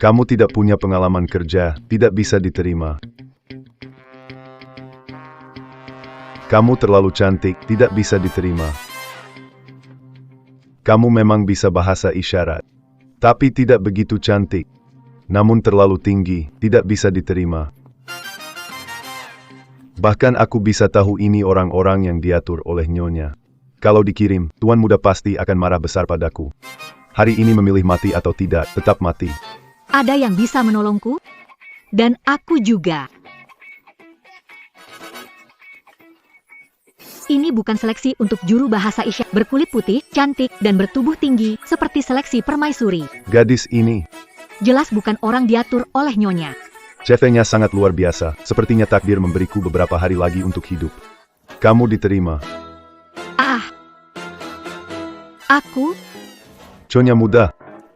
Kamu tidak punya pengalaman kerja, tidak bisa diterima. Kamu terlalu cantik, tidak bisa diterima. Kamu memang bisa bahasa isyarat, tapi tidak begitu cantik. Namun terlalu tinggi, tidak bisa diterima. Bahkan aku bisa tahu ini orang-orang yang diatur oleh nyonya. Kalau dikirim, tuan muda pasti akan marah besar padaku. Hari ini memilih mati atau tidak, tetap mati. Ada yang bisa menolongku? Dan aku juga. Ini bukan seleksi untuk juru bahasa isyarat berkulit putih, cantik, dan bertubuh tinggi, seperti seleksi permaisuri. Gadis ini, Jelas bukan orang diatur oleh nyonya. CV-nya sangat luar biasa, sepertinya takdir memberiku beberapa hari lagi untuk hidup. Kamu diterima. Ah, aku? Nyonya muda,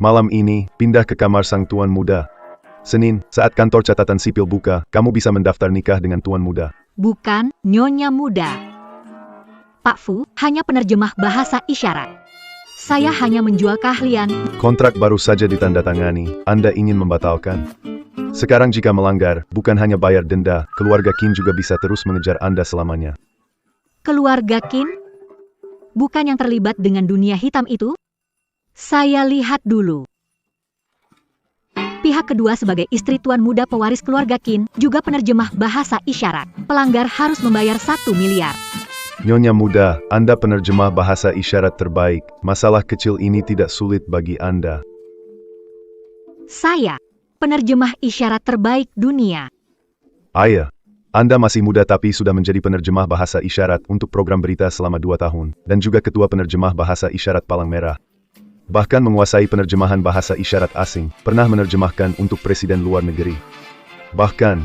malam ini, pindah ke kamar sang tuan muda. Senin, saat kantor catatan sipil buka, kamu bisa mendaftar nikah dengan tuan muda. Bukan nyonya muda. Pak Fu hanya penerjemah bahasa isyarat. Saya hanya menjual keahlian. Kontrak baru saja ditandatangani, Anda ingin membatalkan? Sekarang jika melanggar, bukan hanya bayar denda, keluarga Qin juga bisa terus mengejar Anda selamanya. Keluarga Qin? Bukan yang terlibat dengan dunia hitam itu? Saya lihat dulu. Pihak kedua sebagai istri tuan muda pewaris keluarga Qin, juga penerjemah bahasa isyarat. Pelanggar harus membayar 1 miliar. Nyonya muda, Anda penerjemah bahasa isyarat terbaik. Masalah kecil ini tidak sulit bagi Anda. Saya, penerjemah isyarat terbaik dunia. Ayah, Anda masih muda tapi sudah menjadi penerjemah bahasa isyarat untuk program berita selama 2 tahun, dan juga ketua penerjemah bahasa isyarat Palang Merah. Bahkan menguasai penerjemahan bahasa isyarat asing, pernah menerjemahkan untuk presiden luar negeri. Bahkan,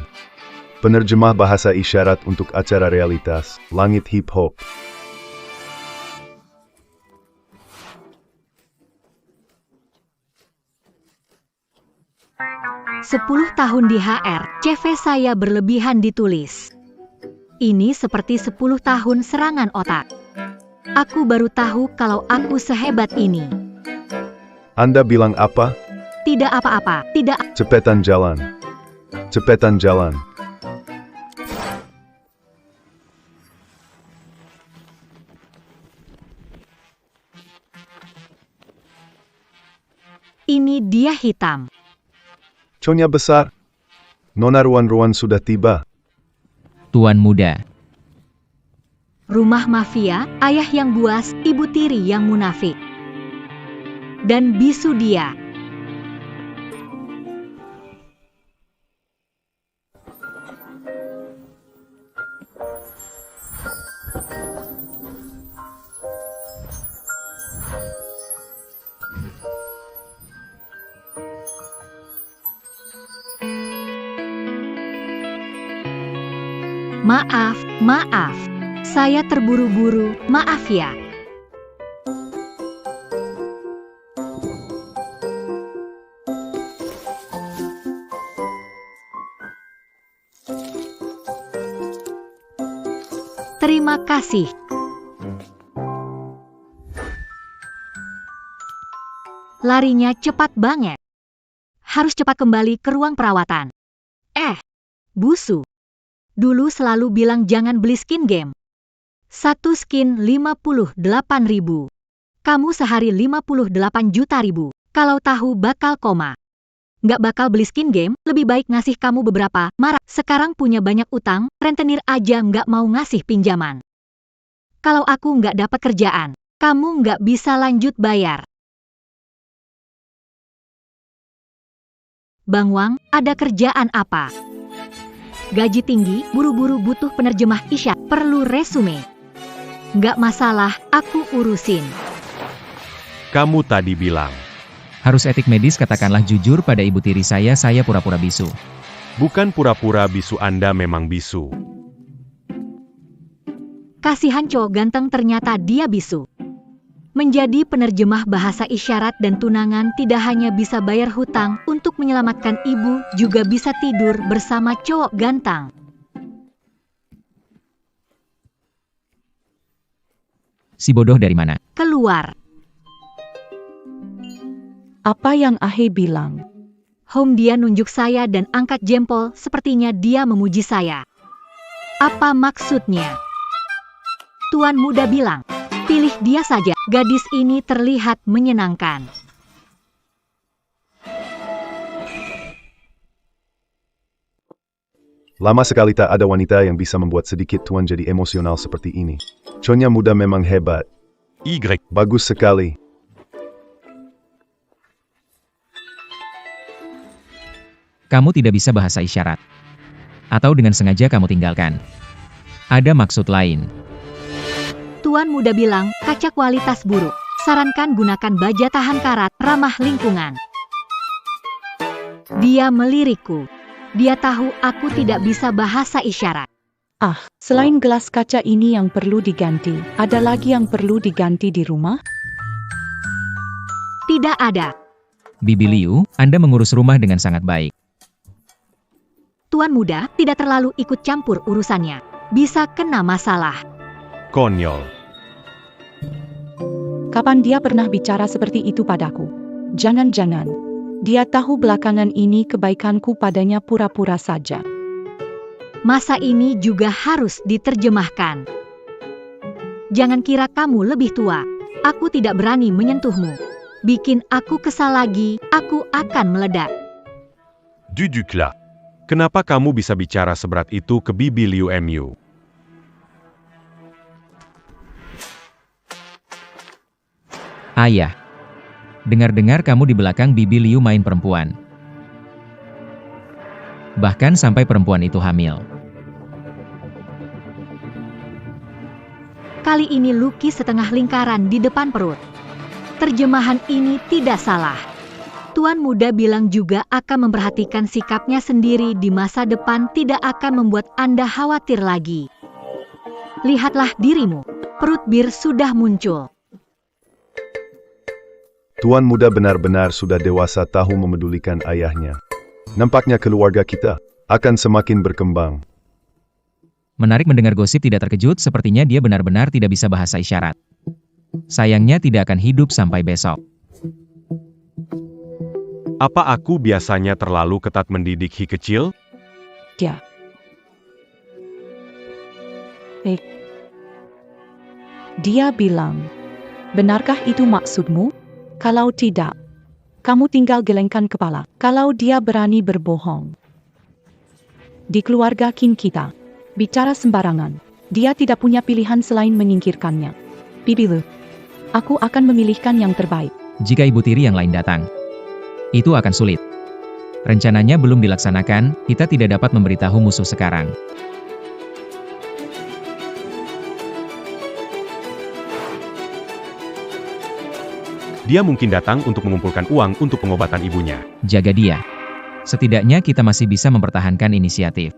penerjemah bahasa isyarat untuk acara realitas, Langit Hip Hop. Sepuluh tahun di HR, CV saya berlebihan ditulis. Ini seperti 10 tahun serangan otak. Aku baru tahu kalau aku sehebat ini. Anda bilang apa? Tidak apa-apa, tidak. Cepetan jalan. Cepetan jalan. Ini dia hitam. Nyonya besar. Nona Ruan-Ruan sudah tiba. Tuan muda. Rumah mafia, ayah yang buas, ibu tiri yang munafik. Dan bisu dia. Maaf. Saya terburu-buru, maaf ya. Terima kasih. Larinya cepat banget. Harus cepat kembali ke ruang perawatan. Busu. Dulu selalu bilang jangan beli skin game. 1 skin 58.000. Kamu sehari 58 juta ribu. Kalau tahu bakal koma. Nggak bakal beli skin game, lebih baik ngasih kamu beberapa, marah. Sekarang punya banyak utang, rentenir aja nggak mau ngasih pinjaman. Kalau aku nggak dapat kerjaan, kamu nggak bisa lanjut bayar. Bang Wang, ada kerjaan apa? Gaji tinggi, buru-buru butuh penerjemah isyarat, perlu resume. Nggak masalah, aku urusin. Kamu tadi bilang, Harus etik medis, katakanlah jujur pada ibu tiri saya pura-pura bisu. bukan pura-pura bisu, Anda memang bisu. Kasihan cowok ganteng, ternyata dia bisu. Menjadi penerjemah bahasa isyarat dan tunangan tidak hanya bisa bayar hutang, untuk menyelamatkan ibu, juga bisa tidur bersama cowok ganteng. Si bodoh dari mana? Keluar. Apa yang Ahe bilang? Dia nunjuk saya dan angkat jempol, sepertinya dia memuji saya. Apa maksudnya? Tuan muda bilang, pilih dia saja, gadis ini terlihat menyenangkan. Lama sekali tak ada wanita yang bisa membuat sedikit tuan jadi emosional seperti ini. Nyonya muda memang hebat. Y. Bagus sekali. Kamu tidak bisa bahasa isyarat. Atau dengan sengaja kamu tinggalkan. Ada maksud lain. Tuan muda bilang, kaca kualitas buruk. Sarankan gunakan baja tahan karat, ramah lingkungan. Dia melirikku. Dia tahu aku tidak bisa bahasa isyarat. Ah, selain gelas kaca ini yang perlu diganti, ada lagi yang perlu diganti di rumah? Tidak ada. Bibi Liu, Anda mengurus rumah dengan sangat baik. Tuan muda tidak terlalu ikut campur urusannya. Bisa kena masalah. Konyol. Kapan dia pernah bicara seperti itu padaku? Jangan-jangan dia tahu belakangan ini kebaikanku padanya pura-pura saja. Masa ini juga harus diterjemahkan. Jangan kira kamu lebih tua. Aku tidak berani menyentuhmu. Bikin aku kesal lagi, aku akan meledak. Duduklah. Kenapa kamu bisa bicara seberat itu ke Bibi Liu Mu? Ayah. Dengar-dengar kamu di belakang Bibi Liu main perempuan. Bahkan sampai perempuan itu hamil. Kali ini lukis setengah lingkaran di depan perut. Terjemahan ini tidak salah. Tuan muda bilang juga akan memperhatikan sikapnya sendiri di masa depan, tidak akan membuat Anda khawatir lagi. Lihatlah dirimu. Perut bir sudah muncul. Tuan muda benar-benar sudah dewasa, tahu memedulikan ayahnya. Nampaknya keluarga kita akan semakin berkembang. Menarik mendengar gosip tidak terkejut, sepertinya dia benar-benar tidak bisa bahasa isyarat. Sayangnya tidak akan hidup sampai besok. Apa aku biasanya terlalu ketat mendidik Hi kecil? Dia. Dia bilang, benarkah itu maksudmu? Kalau tidak, kamu tinggal gelengkan kepala. Kalau dia berani berbohong. Di keluarga Qin kita, bicara sembarangan. Dia tidak punya pilihan selain menyingkirkannya. Bibi Liu, aku akan memilihkan yang terbaik. Jika ibu tiri yang lain datang, itu akan sulit. Rencananya belum dilaksanakan, kita tidak dapat memberitahu musuh sekarang. Dia mungkin datang untuk mengumpulkan uang untuk pengobatan ibunya. Jaga dia. Setidaknya kita masih bisa mempertahankan inisiatif.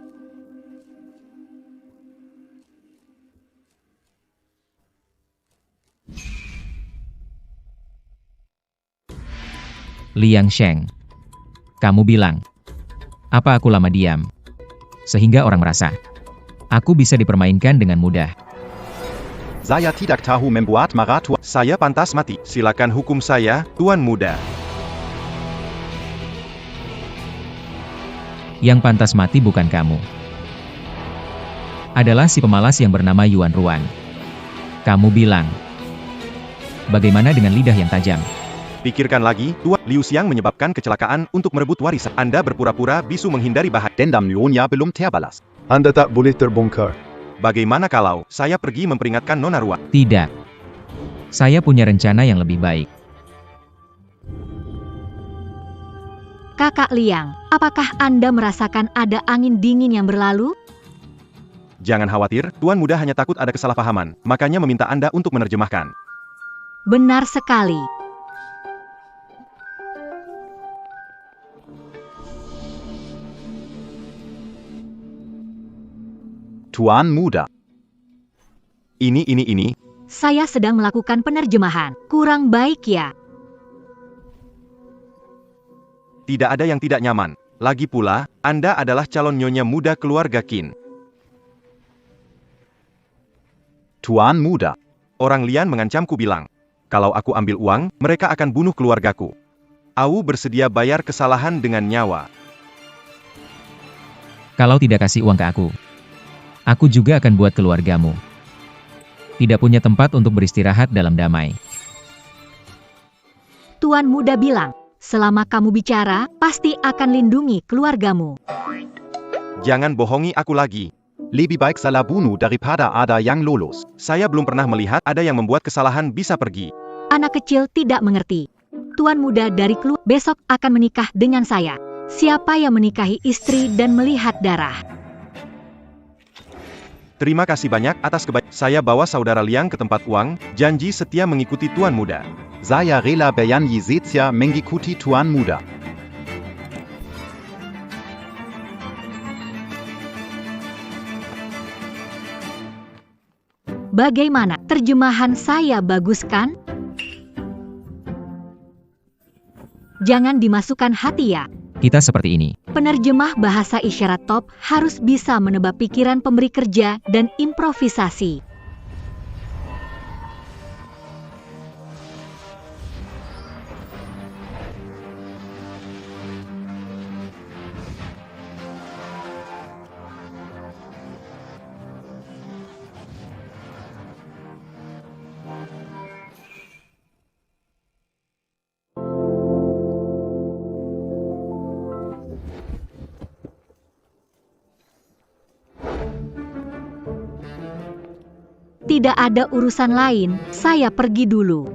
Liang Sheng. Kamu bilang, apa aku lama diam? Sehingga orang merasa, aku bisa dipermainkan dengan mudah. Saya tidak tahu membuat marah tuan. Saya pantas mati. Silakan hukum saya, Tuan Muda. Yang pantas mati bukan kamu. Adalah si pemalas yang bernama Yuan Ruan. Kamu bilang, bagaimana dengan lidah yang tajam? Pikirkan lagi, Tuan Liu Xiang menyebabkan kecelakaan untuk merebut warisan. Anda berpura-pura bisu menghindari bahaya. Dendam Nyonya belum terbalas. Anda tak boleh terbongkar. Bagaimana kalau saya pergi memperingatkan Nona Ruan? Tidak. Saya punya rencana yang lebih baik. Kakak Liang, apakah Anda merasakan ada angin dingin yang berlalu? Jangan khawatir, Tuan Muda hanya takut ada kesalahpahaman, makanya meminta Anda untuk menerjemahkan. Benar sekali. Tuan Muda. Ini. Saya sedang melakukan penerjemahan. Kurang baik ya? Tidak ada yang tidak nyaman. Lagi pula, Anda adalah calon nyonya muda keluarga Qin. Tuan Muda. Orang Lian mengancamku bilang, kalau aku ambil uang, mereka akan bunuh keluargaku. Au bersedia bayar kesalahan dengan nyawa. Kalau tidak kasih uang ke aku juga akan buat keluargamu tidak punya tempat untuk beristirahat dalam damai. Tuan muda bilang, selama kamu bicara, pasti akan lindungi keluargamu. Jangan bohongi aku lagi. Lebih baik salah bunuh daripada ada yang lolos. Saya belum pernah melihat ada yang membuat kesalahan bisa pergi. Anak kecil tidak mengerti. Tuan muda dari keluarga besok akan menikah dengan saya. Siapa yang menikahi istri dan melihat darah? Terima kasih banyak atas kebaikan. Saya bawa saudara Liang ke tempat uang, janji setia mengikuti Tuan Muda. Saya rela berjanji setia mengikuti Tuan Muda. Bagaimana? Terjemahan saya bagus kan? Jangan dimasukkan hati ya. Kita seperti ini. Penerjemah bahasa isyarat top harus bisa menebak pikiran pemberi kerja dan improvisasi. Tidak ada urusan lain, saya pergi dulu.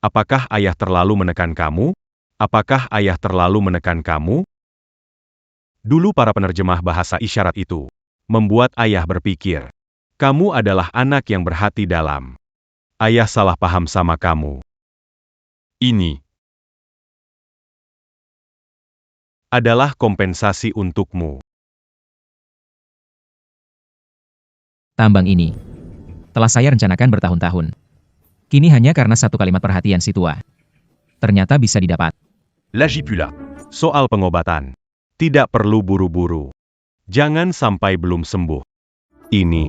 Apakah ayah terlalu menekan kamu? Apakah ayah terlalu menekan kamu? Dulu para penerjemah bahasa isyarat itu membuat ayah berpikir, kamu adalah anak yang berhati dalam. Ayah salah paham sama kamu. Ini adalah kompensasi untukmu. Tambang ini telah saya rencanakan bertahun-tahun. Kini hanya karena satu kalimat perhatian si tua. Ternyata bisa didapat. Lagi pula, soal pengobatan. Tidak perlu buru-buru. Jangan sampai belum sembuh. Ini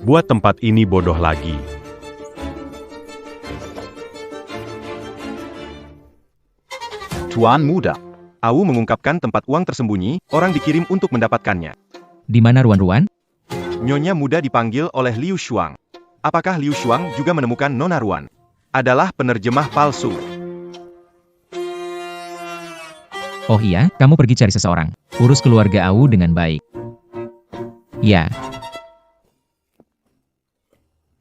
buat tempat ini bodoh lagi. Tuan Muda. Au mengungkapkan tempat uang tersembunyi, orang dikirim untuk mendapatkannya. Di mana Ruan-Ruan? Nyonya muda dipanggil oleh Liu Shuang. Apakah Liu Shuang juga menemukan Nona Ruan? Adalah penerjemah palsu. Oh iya, kamu pergi cari seseorang. Urus keluarga Au dengan baik. Ya,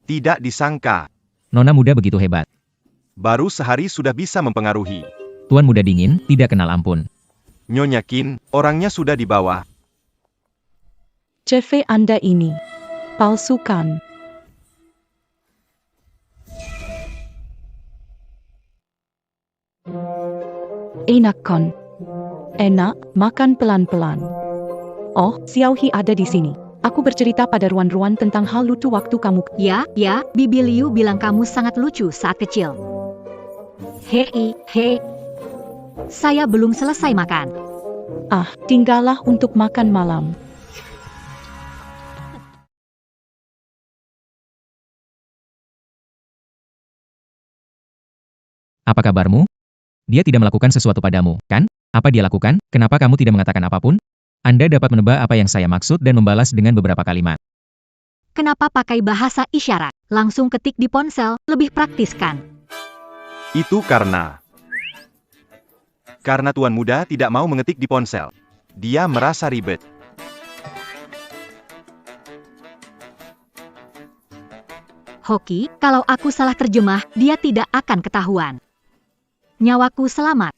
Tidak disangka. Nona muda begitu hebat. Baru sehari sudah bisa mempengaruhi. Tuan muda dingin, tidak kenal ampun. Nyonya Qin, orangnya sudah dibawa. CV Anda ini palsu kan? Enak kan? Enak, makan pelan-pelan. Oh, Xiaohi ada di sini. Aku bercerita pada Ruan-Ruan tentang hal lucu waktu kamu. Ya, Bibi Liu bilang kamu sangat lucu saat kecil. Hei. Saya belum selesai makan. Ah, tinggallah untuk makan malam. Apa kabarmu? Dia tidak melakukan sesuatu padamu, kan? Apa dia lakukan? Kenapa kamu tidak mengatakan apapun? Anda dapat menebak apa yang saya maksud dan membalas dengan beberapa kalimat. Kenapa pakai bahasa isyarat? Langsung ketik di ponsel, lebih praktis kan? Itu karena Tuan muda tidak mau mengetik di ponsel. Dia merasa ribet. Hoki, kalau aku salah terjemah, dia tidak akan ketahuan. Nyawaku selamat.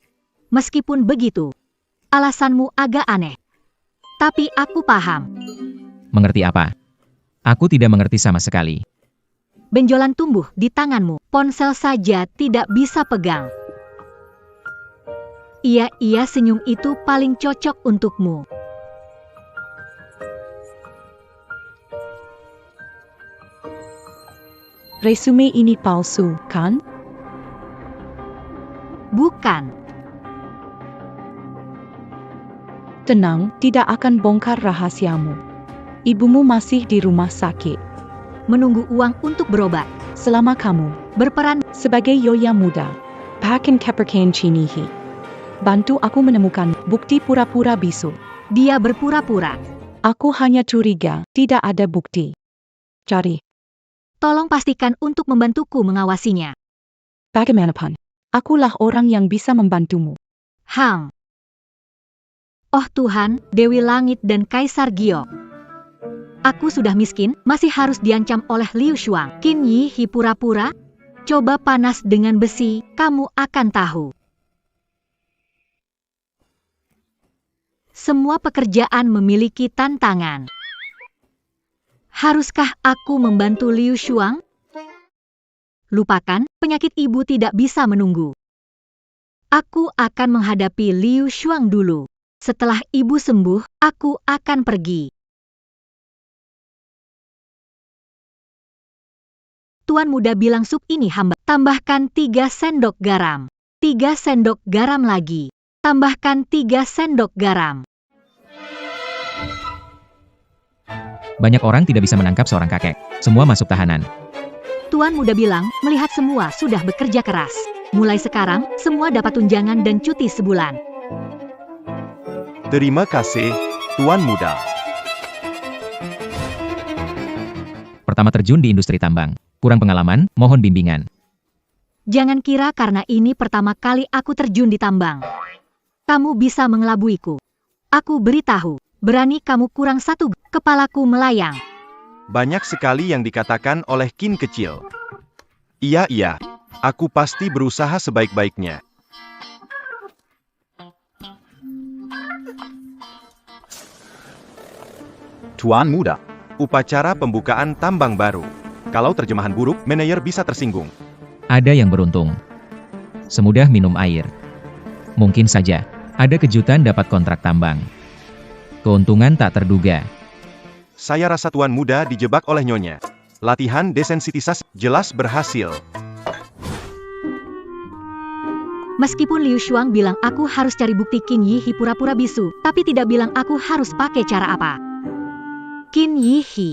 Meskipun begitu, alasanmu agak aneh. Tapi aku paham. Mengerti apa? Aku tidak mengerti sama sekali. Benjolan tumbuh di tanganmu, ponsel saja tidak bisa pegang. Iya, senyum itu paling cocok untukmu. Resume ini palsu, kan? Bukan. Tenang, tidak akan bongkar rahasiamu. Ibumu masih di rumah sakit. Menunggu uang untuk berobat. Selama kamu berperan sebagai Yoya muda, Pakin Keperkain Chinihi, bantu aku menemukan bukti pura-pura bisu. dia berpura-pura. Aku hanya curiga, tidak ada bukti. Cari, Tolong pastikan untuk membantuku mengawasinya. bagaimanapun, akulah orang yang bisa membantumu. Hang. Oh Tuhan, Dewi Langit dan Kaisar Gio. Aku sudah miskin, masih harus diancam oleh Liu Shuang. Qin Yi Hi pura-pura. Coba panas dengan besi, kamu akan tahu. Semua pekerjaan memiliki tantangan. Haruskah aku membantu Liu Shuang? Lupakan, penyakit ibu tidak bisa menunggu. Aku akan menghadapi Liu Shuang dulu. Setelah ibu sembuh, aku akan pergi. Tuan muda bilang sup ini hamba. Tambahkan 3 sendok garam. 3 sendok garam lagi. Tambahkan 3 sendok garam. Banyak orang tidak bisa menangkap seorang kakek. Semua masuk tahanan. Tuan muda bilang, melihat semua sudah bekerja keras. Mulai sekarang, semua dapat tunjangan dan cuti sebulan. Terima kasih, Tuan Muda. Pertama terjun di industri tambang. Kurang pengalaman, mohon bimbingan. Jangan kira karena ini pertama kali aku terjun di tambang. Kamu bisa mengelabuiku. Aku beritahu, berani kamu kurang satu, kepalaku melayang. Banyak sekali yang dikatakan oleh Qin kecil. Iya, aku pasti berusaha sebaik-baiknya. Tuan Muda, upacara pembukaan tambang baru. Kalau terjemahan buruk, manajer bisa tersinggung. Ada yang beruntung. Semudah minum air. Mungkin saja, ada kejutan dapat kontrak tambang. Keuntungan tak terduga. Saya rasa Tuan Muda dijebak oleh Nyonya. Latihan desensitisasi jelas berhasil. Meskipun Liu Shuang bilang aku harus cari bukti Qin Yi Hi pura-pura bisu, tapi tidak bilang aku harus pakai cara apa. Qin Yi Hi.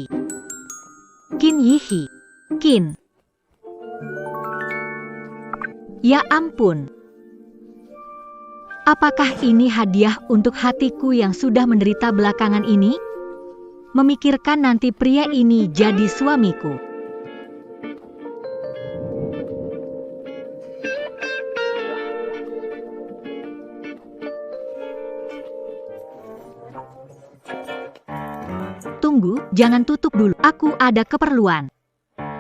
Qin Yi Hi. Qin. Ya ampun. Apakah ini hadiah untuk hatiku yang sudah menderita belakangan ini? Memikirkan nanti pria ini jadi suamiku. Tunggu, jangan tutup dulu. Aku ada keperluan.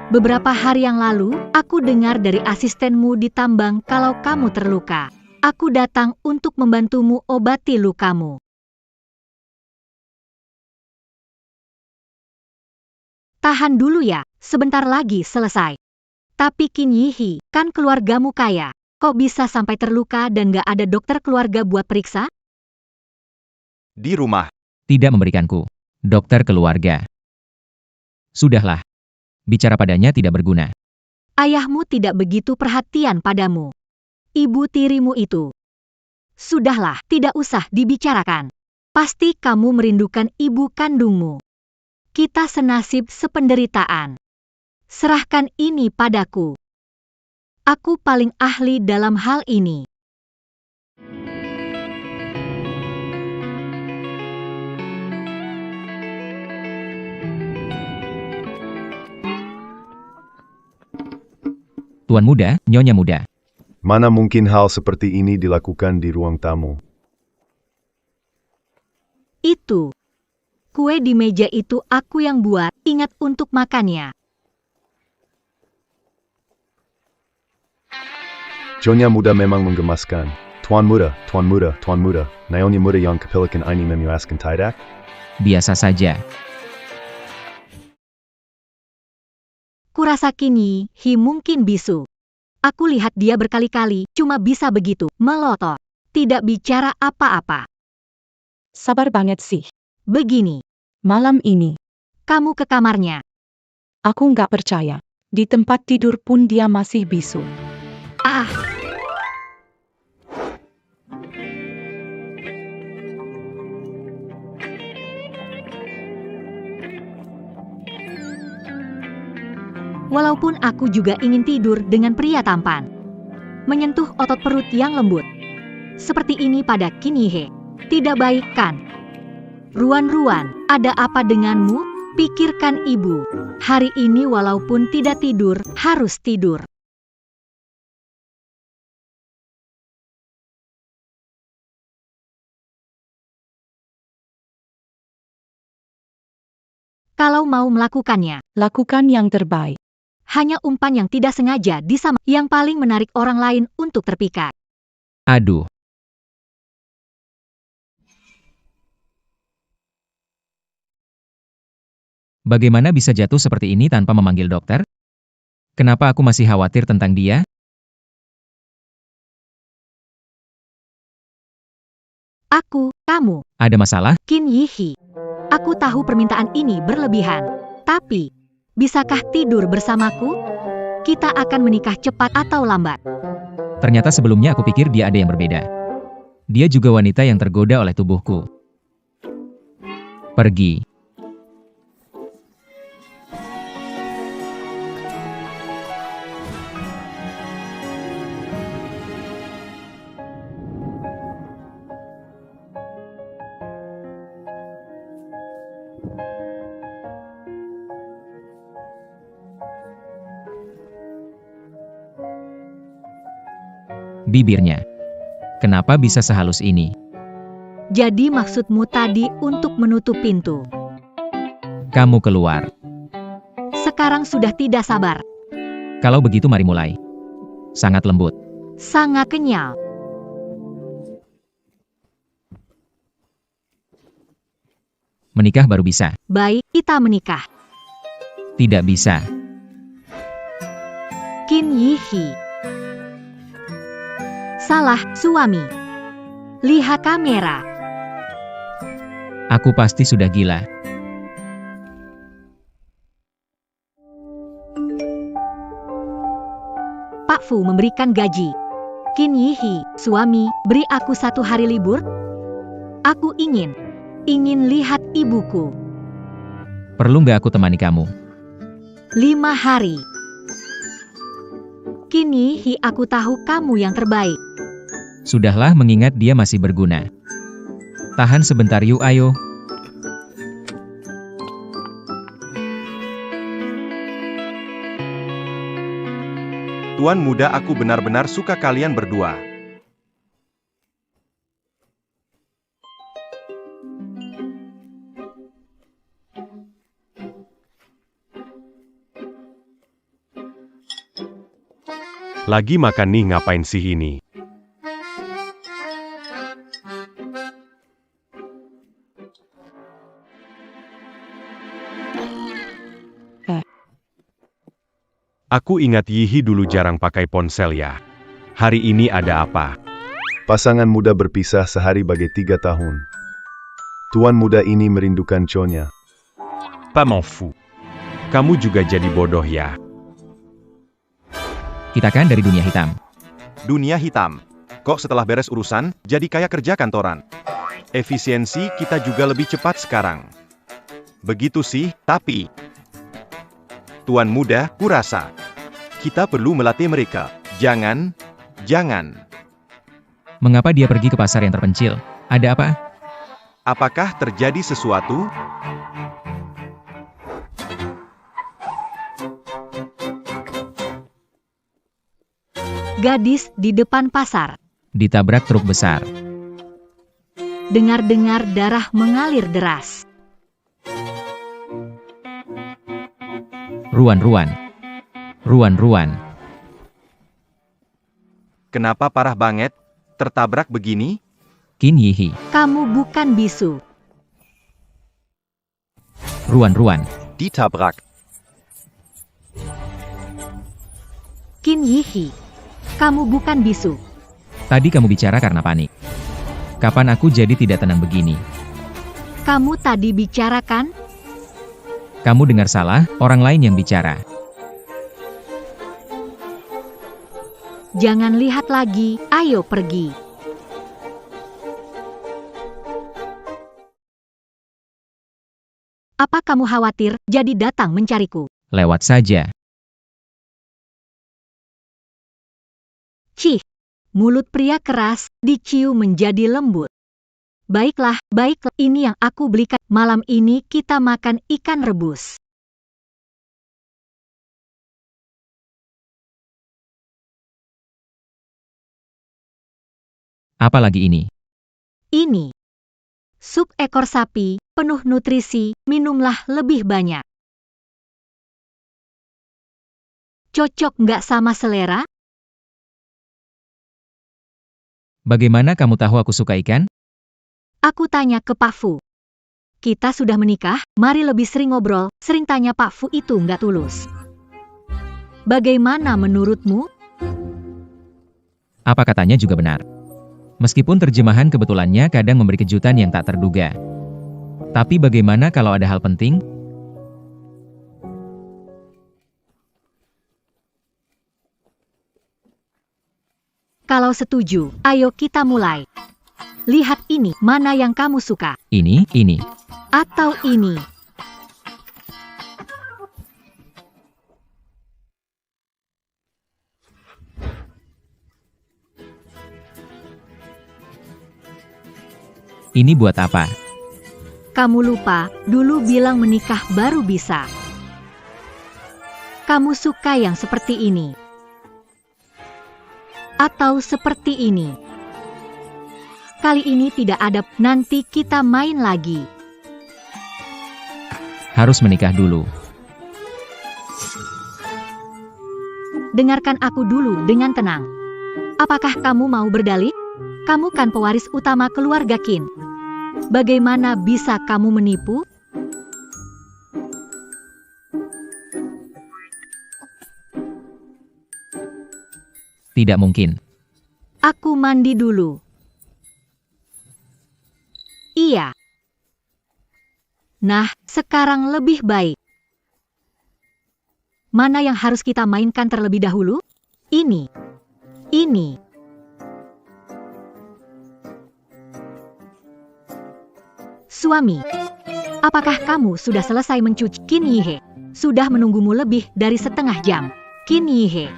Beberapa hari yang lalu, aku dengar dari asistenmu di tambang kalau kamu terluka. Aku datang untuk membantumu obati lukamu. Tahan dulu ya, sebentar lagi selesai. Tapi Qin Yi Hi, kan keluargamu kaya. Kok bisa sampai terluka dan gak ada dokter keluarga buat periksa? Di rumah, Tidak memberikanku. Dokter keluarga. Sudahlah. Bicara padanya tidak berguna. Ayahmu tidak begitu perhatian padamu. Ibu tirimu itu. Sudahlah, tidak usah dibicarakan. Pasti kamu merindukan ibu kandungmu. Kita senasib sependeritaan. Serahkan ini padaku. Aku paling ahli dalam hal ini. Tuan muda, Nyonya muda. Mana mungkin hal seperti ini dilakukan di ruang tamu? Itu. Kue di meja itu aku yang buat, ingat untuk makannya. Nyonya muda memang menggemaskan. Tuan muda, Nyonya muda yang kepilikan ini memuaskan tidak? Biasa saja. Kurasa Qin Yi Hi mungkin bisu. Aku lihat dia berkali-kali, cuma bisa begitu, melotot. Tidak bicara apa-apa. Sabar banget sih. Begini, Malam ini, kamu ke kamarnya. aku nggak percaya. Di tempat tidur pun dia masih bisu. Ah, Walaupun aku juga ingin tidur dengan pria tampan. Menyentuh otot perut yang lembut. Seperti ini pada Qin Yihe. Tidak baik kan? Ruan-Ruan, ada apa denganmu? Pikirkan ibu. Hari ini walaupun tidak tidur, harus tidur. Kalau mau melakukannya, Lakukan yang terbaik. hanya umpan yang tidak sengaja yang paling menarik orang lain untuk terpikat. Aduh. Bagaimana bisa jatuh seperti ini tanpa memanggil dokter? Kenapa aku masih khawatir tentang dia? Kamu, Ada masalah? Qin Yihe. Aku tahu permintaan ini berlebihan. Tapi, bisakah tidur bersamaku? Kita akan menikah cepat atau lambat. Ternyata sebelumnya aku pikir dia ada yang berbeda. Dia juga wanita yang tergoda oleh tubuhku. Pergi. Bibirnya. Kenapa bisa sehalus ini? Jadi maksudmu tadi untuk menutup pintu. Kamu keluar. Sekarang sudah tidak sabar. Kalau begitu mari mulai. Sangat lembut. Sangat kenyal. Menikah baru bisa. Baik, kita menikah. Tidak bisa. Qin Yihe. Salah, suami. Lihat kamera. Aku pasti sudah gila. Pak Fu memberikan gaji. Qin Yihe, suami, beri aku 1 hari libur. Aku ingin lihat ibuku. Perlu nggak aku temani kamu? 5 hari. Qin Yihe, aku tahu kamu yang terbaik. Sudahlah mengingat dia masih berguna. Tahan sebentar yuk ayo. Tuan muda, aku benar-benar suka kalian berdua. Lagi makan nih, ngapain sih ini? Aku ingat Yihe dulu jarang pakai ponsel ya. Hari ini ada apa? Pasangan muda berpisah sehari bagai 3 tahun. Tuan muda ini merindukan Chonya. Pas m'en fous. Kamu juga jadi bodoh ya. Kita kan dari dunia hitam. Dunia hitam. Kok setelah beres urusan, jadi kayak kerja kantoran. Efisiensi kita juga lebih cepat sekarang. Begitu sih, tapi... Tuan muda, kurasa. Kita perlu melatih mereka. Jangan. Mengapa dia pergi ke pasar yang terpencil? Ada apa? Apakah terjadi sesuatu? Gadis di depan pasar. Ditabrak truk besar. Dengar-dengar darah mengalir deras. Ruan-ruan. Kenapa parah banget? Tertabrak begini? Qin Yihe. Kamu bukan bisu. Ruan-ruan. Ditabrak. Qin Yihe. Kamu bukan bisu. Tadi kamu bicara karena panik. Kapan aku jadi tidak tenang begini? Kamu tadi bicarakan? Kamu dengar salah, orang lain yang bicara. Jangan lihat lagi, ayo pergi. Apa kamu khawatir jadi datang mencariku? Lewat saja. Cih, mulut pria keras dicium menjadi lembut. Baiklah, ini yang aku belikan. Malam ini kita makan ikan rebus. Apa lagi ini? Ini sup ekor sapi, penuh nutrisi, minumlah lebih banyak. Cocok nggak sama selera? Bagaimana kamu tahu aku suka ikan? Aku tanya ke Pak Fu. Kita sudah menikah, mari lebih sering ngobrol. Sering tanya Pak Fu itu nggak tulus. Bagaimana menurutmu? Apa katanya juga benar. Meskipun terjemahan kebetulannya kadang memberi kejutan yang tak terduga. Tapi bagaimana kalau ada hal penting? Kalau setuju, ayo kita mulai. Lihat ini, mana yang kamu suka? Ini. Atau ini? Ini buat apa? Kamu lupa, dulu bilang menikah baru bisa. Kamu suka yang seperti ini? Atau seperti ini? Kali ini tidak ada, nanti kita main lagi. Harus menikah dulu. Dengarkan aku dulu dengan tenang. Apakah kamu mau berdalih? Kamu kan pewaris utama keluarga Qin. Bagaimana bisa kamu menipu? Tidak mungkin. Aku mandi dulu. Iya. Nah, sekarang lebih baik. Mana yang harus kita mainkan terlebih dahulu? Ini. Suami, apakah kamu sudah selesai mencuci? Qin Yihe sudah menunggumu lebih dari setengah jam. Qin Yihe.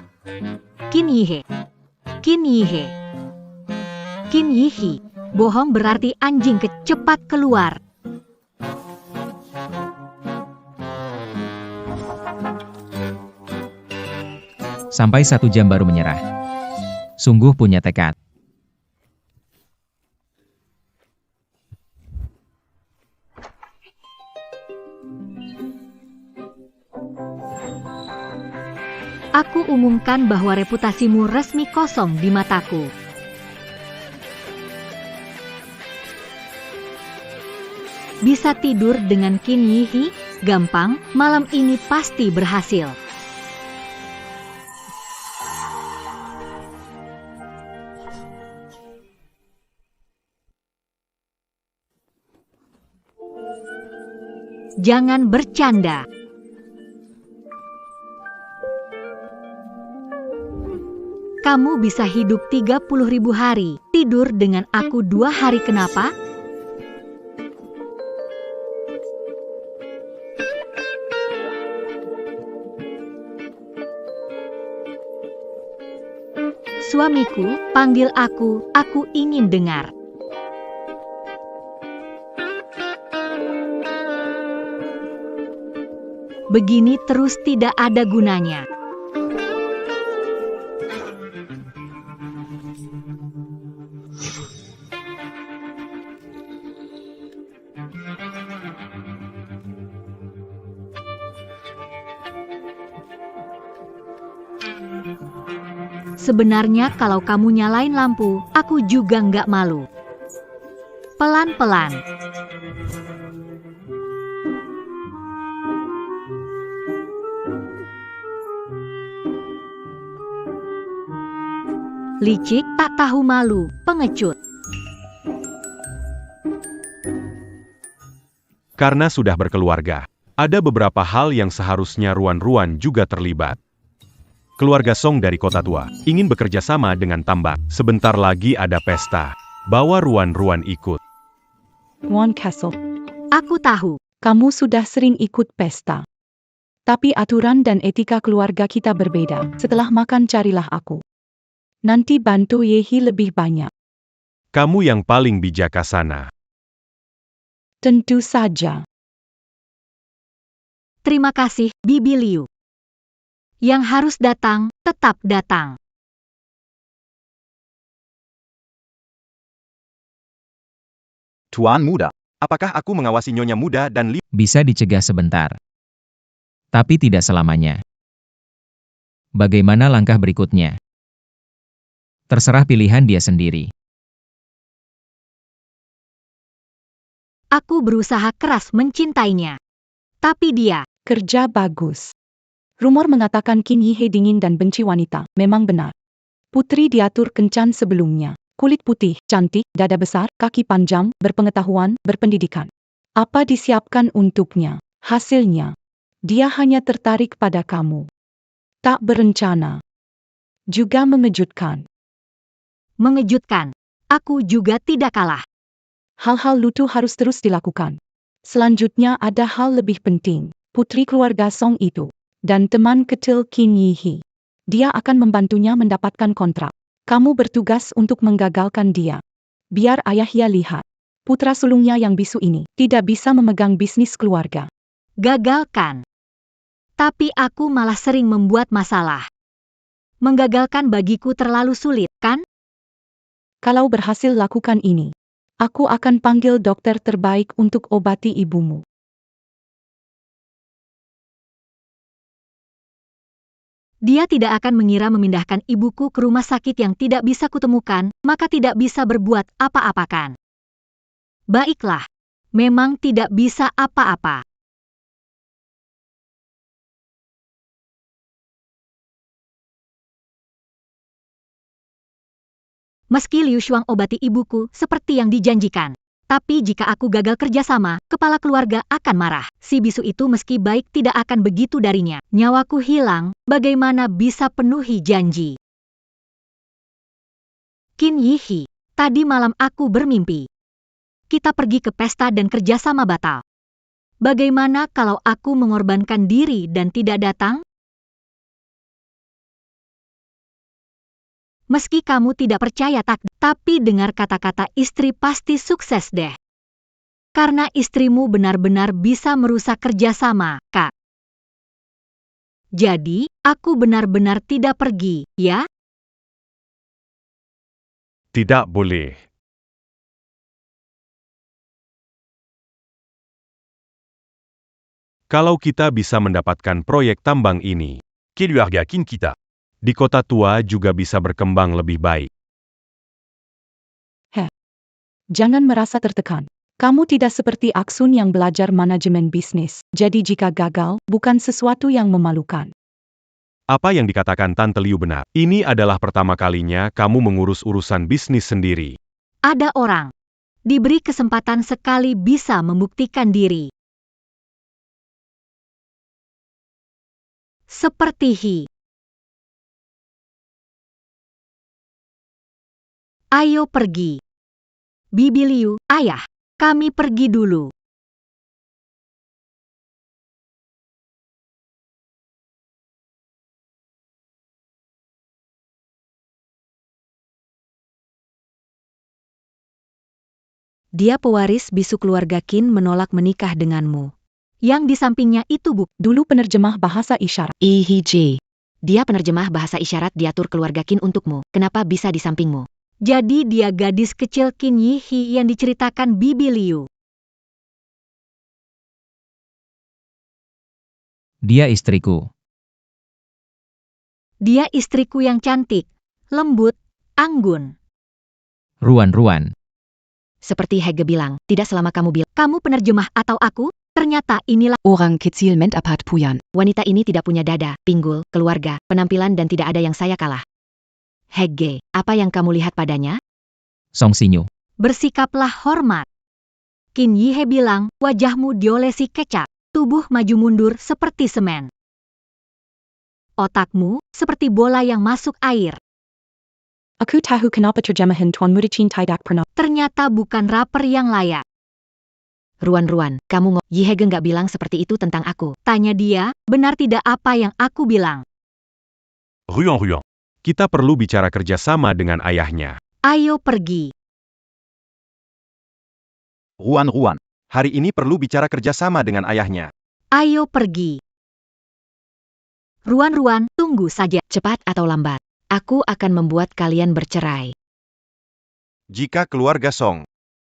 Bohong berarti anjing cepat keluar. Sampai 1 jam baru menyerah. Sungguh punya tekad. Aku umumkan bahwa reputasimu resmi kosong di mataku. Bisa tidur dengan Qin Yihe? Gampang, malam ini pasti berhasil. Jangan bercanda. Kamu bisa hidup 30.000 hari, tidur dengan aku 2 hari kenapa? Suamiku, panggil aku ingin dengar. Begini terus tidak ada gunanya. Sebenarnya kalau kamu nyalain lampu, aku juga nggak malu. Pelan-pelan. Licik, tak tahu malu, pengecut. Karena sudah berkeluarga, ada beberapa hal yang seharusnya Ruan-Ruan juga terlibat. Keluarga Song dari kota tua ingin bekerja sama dengan tambak. Sebentar lagi ada pesta. Bawa Ruan-Ruan ikut. Wan Castle, Aku tahu. kamu sudah sering ikut pesta. Tapi aturan dan etika keluarga kita berbeda. Setelah makan carilah aku. Nanti bantu Yehi lebih banyak. Kamu yang paling bijaksana. Tentu saja. Terima kasih, Bibi Liu. Yang harus datang, tetap datang. Tuan muda, apakah aku mengawasi Nyonya muda dan Liu? Bisa dicegah sebentar. Tapi tidak selamanya. Bagaimana langkah berikutnya? Terserah pilihan dia sendiri. Aku berusaha keras mencintainya. Tapi dia, Kerja bagus. Rumor mengatakan Qin Yihe dingin dan benci wanita. Memang benar. Putri diatur kencan sebelumnya. Kulit putih, cantik, dada besar, kaki panjang, berpengetahuan, berpendidikan. Apa disiapkan untuknya? Hasilnya, dia hanya tertarik pada kamu. Tak berencana. Juga mengejutkan. mengejutkan. Aku juga tidak kalah. Hal-hal lucu harus terus dilakukan. Selanjutnya ada hal lebih penting. Putri keluarga Song itu. Dan teman kecil Qin Yihe. Dia akan membantunya mendapatkan kontrak. Kamu bertugas untuk menggagalkan dia. Biar ayahnya lihat. Putra sulungnya yang bisu ini tidak bisa memegang bisnis keluarga. Gagalkan. Tapi aku malah sering membuat masalah. Menggagalkan bagiku terlalu sulit, kan? Kalau berhasil lakukan ini, aku akan panggil dokter terbaik untuk obati ibumu. Dia tidak akan mengira memindahkan ibuku ke rumah sakit yang tidak bisa kutemukan, maka tidak bisa berbuat apa-apakan. Baiklah, memang tidak bisa apa-apa. Meski Liu Shuang obati ibuku seperti yang dijanjikan. Tapi jika aku gagal kerjasama, kepala keluarga akan marah. Si bisu itu meski baik tidak akan begitu darinya. Nyawaku hilang, bagaimana bisa penuhi janji? Qin Yihe, tadi malam aku bermimpi. Kita pergi ke pesta dan kerjasama batal. Bagaimana kalau aku mengorbankan diri dan tidak datang? Meski kamu tidak percaya takdir, tapi dengar kata-kata istri pasti sukses deh. Karena istrimu benar-benar bisa merusak kerjasama, Kak. Jadi, aku benar-benar tidak pergi, ya? Tidak boleh. Kalau kita bisa mendapatkan proyek tambang ini, keluarga Qin kita di kota tua juga bisa berkembang lebih baik. Jangan merasa tertekan. Kamu tidak seperti Aksun yang belajar manajemen bisnis. Jadi jika gagal, bukan sesuatu yang memalukan. Apa yang dikatakan Tante Liu benar. Ini adalah pertama kalinya kamu mengurus urusan bisnis sendiri. Ada orang diberi kesempatan sekali bisa membuktikan diri. Seperti He. Ayo pergi. Bibi Liu, ayah, kami pergi dulu. Dia pewaris bisu keluarga Qin menolak menikah denganmu. Yang di sampingnya itu Dulu penerjemah bahasa isyarat. EHJ. Dia penerjemah bahasa isyarat diatur keluarga Qin untukmu. Kenapa bisa di sampingmu? Jadi dia gadis kecil Qin Yihe yang diceritakan Bibi Liu. Dia istriku. Dia istriku yang cantik, lembut, anggun. Ruan-ruan. Seperti Hege bilang, tidak selama kamu bilang, kamu penerjemah atau aku, ternyata inilah Orang kecil ment apart puyan. wanita ini tidak punya dada, pinggul, keluarga, penampilan dan tidak ada yang saya kalah. Hege, apa yang kamu lihat padanya? Song Sinyu. Bersikaplah hormat. Qin Yihe bilang, wajahmu diolesi kecap, tubuh maju mundur seperti semen. Otakmu seperti bola yang masuk air. Aku tahu kenapa terjemahan Tuan Muda Cintai tidak pernah. Ternyata bukan rapper yang layak. Ruan-ruan, kamu Yihege nggak bilang seperti itu tentang aku. Tanya dia, benar tidak apa yang aku bilang? Ruan-ruan. Kita perlu bicara kerjasama dengan ayahnya. Ayo pergi. Ruan, hari ini perlu bicara kerjasama dengan ayahnya. Ayo pergi. Ruan, tunggu saja. Cepat atau lambat, aku akan membuat kalian bercerai. Jika keluarga Song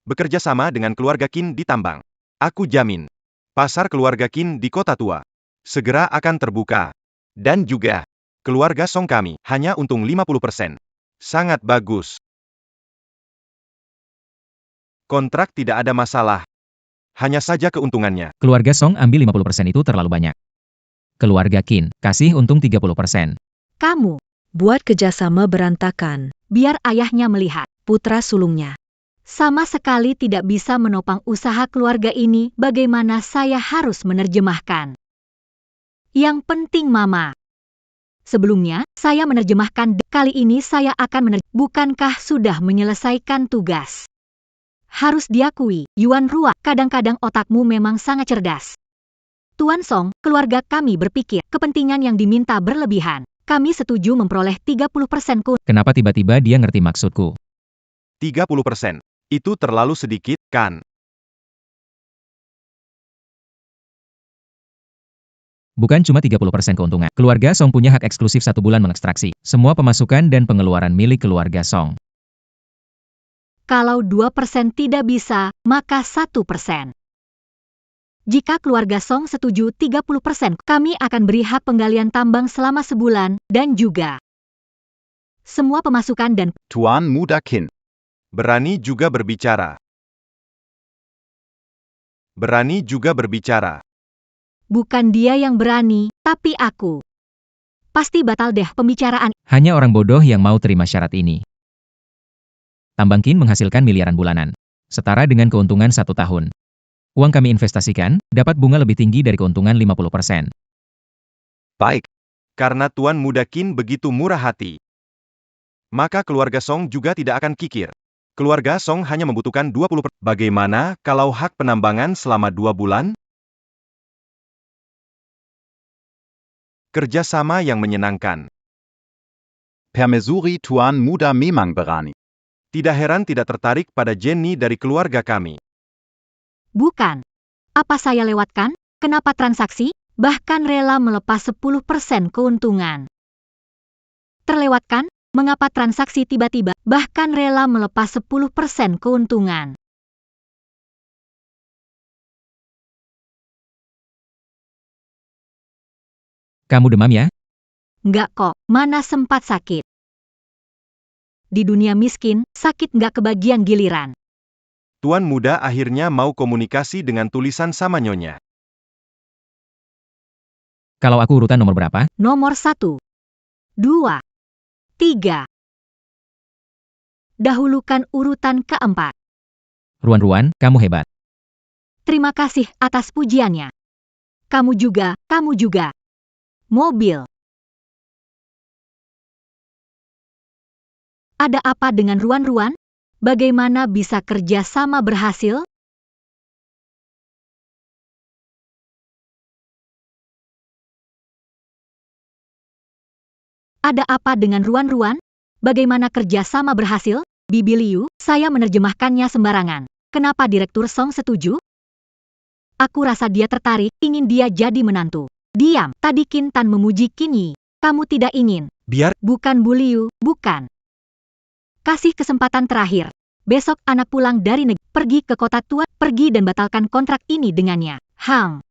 bekerja sama dengan keluarga Qin di tambang, aku jamin, pasar keluarga Qin di kota tua segera akan terbuka. Dan juga, keluarga Song kami hanya untung 50%. Sangat bagus. Kontrak tidak ada masalah. Hanya saja keuntungannya. Keluarga Song ambil 50% itu terlalu banyak. Keluarga Qin, kasih untung 30%. Kamu, Buat kerjasama berantakan. biar ayahnya melihat. Putra sulungnya. Sama sekali tidak bisa menopang usaha keluarga ini, bagaimana saya harus menerjemahkan. Yang penting Mama. Sebelumnya, saya menerjemahkan, kali ini saya akan bukankah sudah menyelesaikan tugas? Harus diakui, Yuan Rua, kadang-kadang otakmu memang sangat cerdas. Tuan Song, keluarga kami berpikir, kepentingan yang diminta berlebihan. Kami setuju memperoleh 30% Kenapa tiba-tiba dia ngerti maksudku? 30%. Itu terlalu sedikit, kan? Bukan cuma 30% keuntungan. Keluarga Song punya hak eksklusif 1 bulan mengekstraksi semua pemasukan dan pengeluaran milik keluarga Song. Kalau 2% tidak bisa, maka 1%. Jika keluarga Song setuju 30%, kami akan beri hak penggalian tambang selama sebulan, dan juga semua pemasukan dan Tuan Muda Qin berani juga berbicara. Berani juga berbicara. bukan dia yang berani, tapi aku. Pasti batal deh pembicaraan. Hanya orang bodoh yang mau terima syarat ini. Tambang Qin menghasilkan miliaran bulanan, setara dengan keuntungan 1 tahun. Uang kami investasikan, dapat bunga lebih tinggi dari keuntungan 50%. Baik. Karena Tuan Muda Qin begitu murah hati, maka keluarga Song juga tidak akan kikir. Keluarga Song hanya membutuhkan 20%. Bagaimana kalau hak penambangan selama 2 bulan? Kerjasama yang menyenangkan. Permaisuri Tuan Muda memang berani. Tidak heran tidak tertarik pada Jenny dari keluarga kami. Bukan. Apa saya lewatkan? Kenapa transaksi? Bahkan rela melepas 10% keuntungan. Terlewatkan? Mengapa transaksi tiba-tiba, bahkan rela melepas 10% keuntungan? Kamu demam ya? Nggak kok, mana sempat sakit. Di dunia miskin, sakit nggak kebagian giliran. Tuan Muda akhirnya mau komunikasi dengan tulisan sama Nyonya. Kalau aku urutan nomor berapa? Nomor 1, 2, 3. Dahulukan urutan keempat. Ruan, kamu hebat. Terima kasih atas pujiannya. Kamu juga, kamu juga. Mobil. Ada apa dengan Ruan? Bagaimana bisa kerja sama berhasil? Ada apa dengan Ruan? Bagaimana kerja sama berhasil? Bibi Liu, saya menerjemahkannya sembarangan. Kenapa Direktur Song setuju? Aku rasa dia tertarik, ingin dia jadi menantu. Diam, tadi Qin Tan memuji Qin Yi. Kamu tidak ingin. Biar Bukan Bu Liu, bukan. Kasih kesempatan terakhir. Besok anak pulang dari negeri, pergi ke kota tua, pergi dan batalkan kontrak ini dengannya. Hang.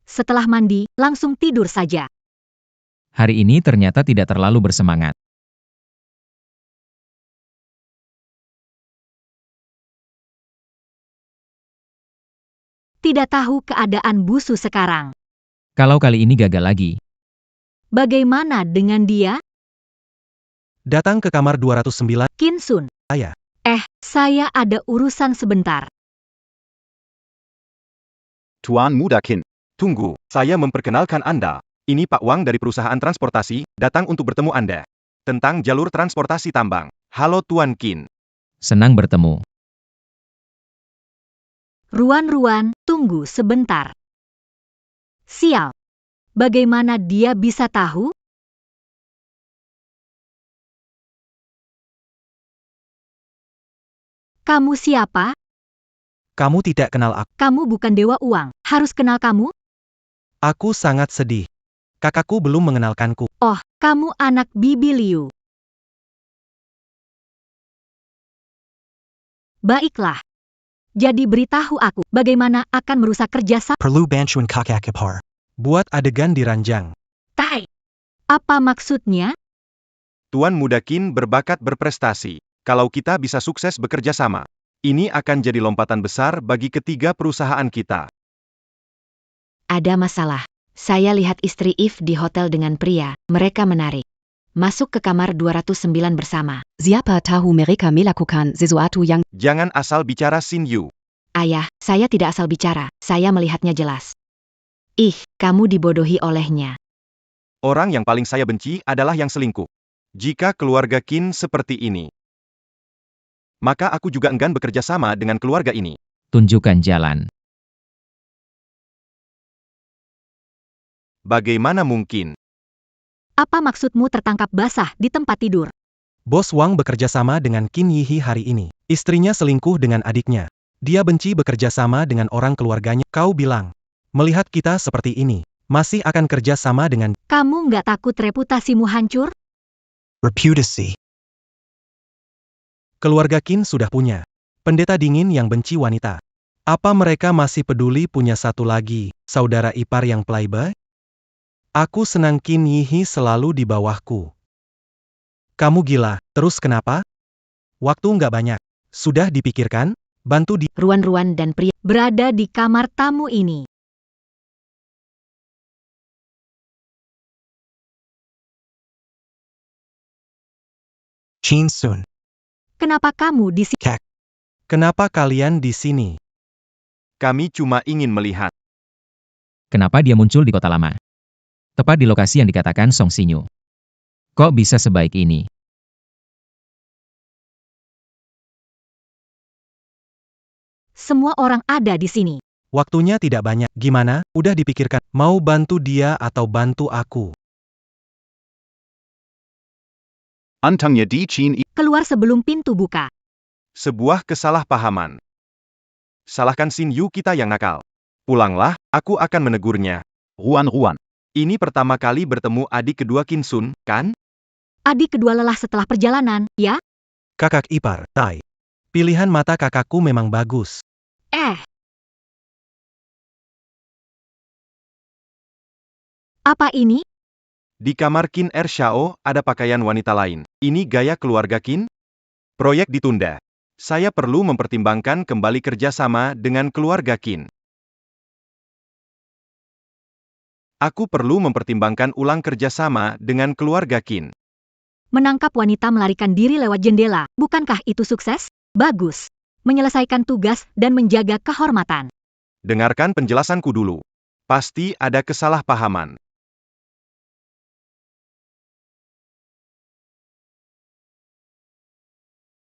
Setelah mandi, langsung tidur saja. Hari ini ternyata tidak terlalu bersemangat. Tidak tahu keadaan Busu sekarang. Kalau kali ini gagal lagi, Bagaimana dengan dia? datang ke kamar 209. Qin Sun. Saya. Saya ada urusan sebentar. Tuan Muda Qin. Tunggu, saya memperkenalkan Anda. Ini Pak Wang dari perusahaan transportasi, datang untuk bertemu Anda. Tentang jalur transportasi tambang. Halo Tuan Qin. senang bertemu. Ruan-Ruan, tunggu sebentar. Sial. Bagaimana dia bisa tahu? Kamu siapa? Kamu tidak kenal aku. Kamu bukan dewa uang. Harus kenal kamu? Aku sangat sedih. Kakakku belum mengenalkanku. Oh, kamu anak Bibi Liu. Baiklah. Jadi beritahu aku, bagaimana akan merusak kerjasama? Perlu bantuan kakak Kepar. Buat adegan di ranjang. Tai. Apa maksudnya? Tuan Muda Qin berbakat berprestasi. Kalau kita bisa sukses bekerja sama, ini akan jadi lompatan besar bagi ketiga perusahaan kita. Ada masalah. Saya lihat istri If di hotel dengan pria. Mereka menarik. Masuk ke kamar 209 bersama. Siapa tahu mereka melakukan sesuatu yang... Jangan asal bicara Xin Yu. Ayah, saya tidak asal bicara. Saya melihatnya jelas. Ih, kamu dibodohi olehnya. Orang yang paling saya benci adalah yang selingkuh. Jika keluarga Qin seperti ini, maka aku juga enggan bekerja sama dengan keluarga ini. Tunjukkan jalan. Bagaimana mungkin? Apa maksudmu tertangkap basah di tempat tidur? Bos Wang bekerja sama dengan Qin Yihi hari ini. Istrinya selingkuh dengan adiknya. Dia benci bekerja sama dengan orang keluarganya. Kau bilang, melihat kita seperti ini, masih akan kerja sama dengan... Kamu nggak takut reputasimu hancur? Reputasi. Keluarga Qin sudah punya pendeta dingin yang benci wanita. Apa mereka masih peduli punya satu lagi, saudara ipar yang playboy? Aku senang Qin Yihi selalu di bawahku. Kamu gila, terus kenapa? Waktu nggak banyak. Sudah dipikirkan? Bantu di... Ruan-Ruan dan pria Berada di kamar tamu ini. Chin Sun. Kenapa kamu di sini? Kenapa kalian di sini? Kami cuma ingin melihat. Kenapa dia muncul di kota lama? Tepat di lokasi yang dikatakan Song Xinyu. Kok bisa sebaik ini? Semua orang ada di sini. Waktunya tidak banyak. Gimana? Udah dipikirkan. Mau bantu dia atau bantu aku? Antangnya di Chin Keluar sebelum pintu buka. Sebuah kesalahpahaman. Salahkan Xin Yu kita yang nakal. Pulanglah, aku akan menegurnya. Ruan-Ruan. Ini pertama kali bertemu adik kedua Qin Sun, kan? Adik kedua lelah setelah perjalanan, ya? Kakak ipar, Tai. Pilihan mata kakakku memang bagus. Apa ini? Di kamar Qin Xiao ada pakaian wanita lain. Ini gaya keluarga Qin? Proyek ditunda. Saya perlu mempertimbangkan kembali kerjasama dengan keluarga Qin. Aku perlu mempertimbangkan ulang kerjasama dengan keluarga Qin. Menangkap wanita melarikan diri lewat jendela, bukankah itu sukses? Bagus. Menyelesaikan tugas dan menjaga kehormatan. Dengarkan penjelasanku dulu. Pasti ada kesalahpahaman.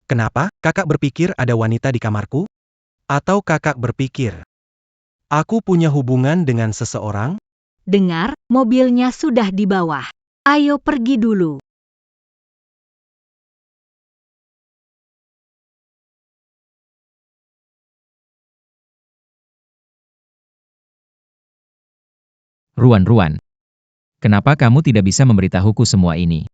Kenapa? Kakak berpikir ada wanita di kamarku? Atau kakak berpikir aku punya hubungan dengan seseorang? Dengar, mobilnya sudah di bawah. Ayo pergi dulu. Ruan-Ruan. Kenapa kamu tidak bisa memberitahuku semua ini?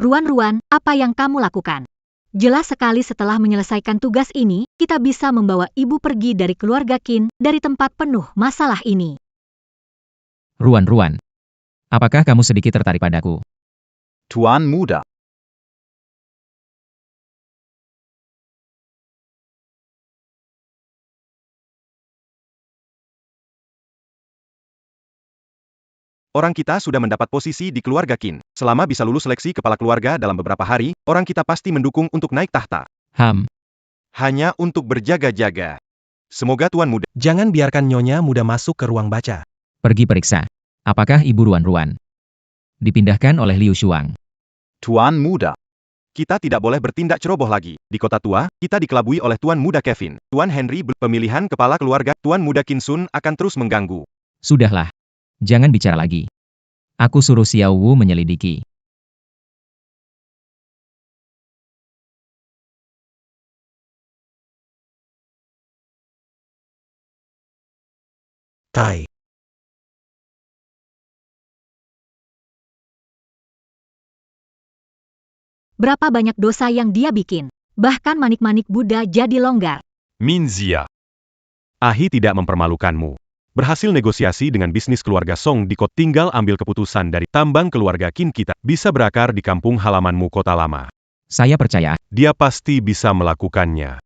Ruan-Ruan, apa yang kamu lakukan? Jelas sekali setelah menyelesaikan tugas ini, kita bisa membawa ibu pergi dari keluarga Qin, dari tempat penuh masalah ini. Ruan-Ruan. Apakah kamu sedikit tertarik padaku? Tuan Muda. Orang kita sudah mendapat posisi di keluarga Qin. Selama bisa lulus seleksi kepala keluarga dalam beberapa hari, orang kita pasti mendukung untuk naik tahta. Hanya untuk berjaga-jaga. Semoga Tuan Muda. Jangan biarkan Nyonya Muda masuk ke ruang baca. Pergi periksa. Apakah Ibu Ruan-Ruan dipindahkan oleh Liu Shuang? Tuan Muda. Kita tidak boleh bertindak ceroboh lagi. Di kota tua, kita dikelabui oleh Tuan Muda Kevin. Tuan Henry, pemilihan kepala keluarga Tuan Muda Qin Sun akan terus mengganggu. Sudahlah. Jangan bicara lagi. Aku suruh Xiao Wu menyelidiki. Tai. Berapa banyak dosa yang dia bikin. Bahkan manik-manik Buddha jadi longgar. Minzia. Ahi tidak mempermalukanmu. Berhasil negosiasi dengan bisnis keluarga Song di kota, tinggal ambil keputusan dari tambang keluarga Qin kita. Bisa berakar di kampung halamanmu kota lama. Saya percaya. Dia pasti bisa melakukannya.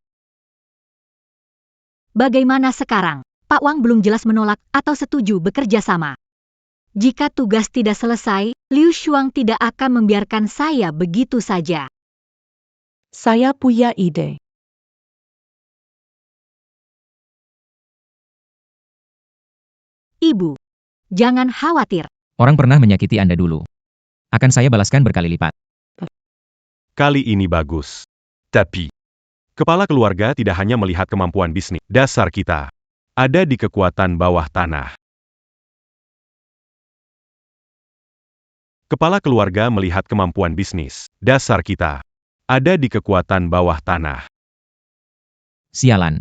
Bagaimana sekarang? Pak Wang belum jelas menolak atau setuju bekerja sama. Jika tugas tidak selesai, Liu Shuang tidak akan membiarkan saya begitu saja. Saya punya ide. Ibu, jangan khawatir. Orang pernah menyakiti Anda dulu. Akan saya balaskan berkali lipat. Kali ini bagus. Tapi, kepala keluarga tidak hanya melihat kemampuan bisnis. Dasar kita ada di kekuatan bawah tanah. Kepala keluarga melihat kemampuan bisnis. Dasar kita ada di kekuatan bawah tanah. Sialan.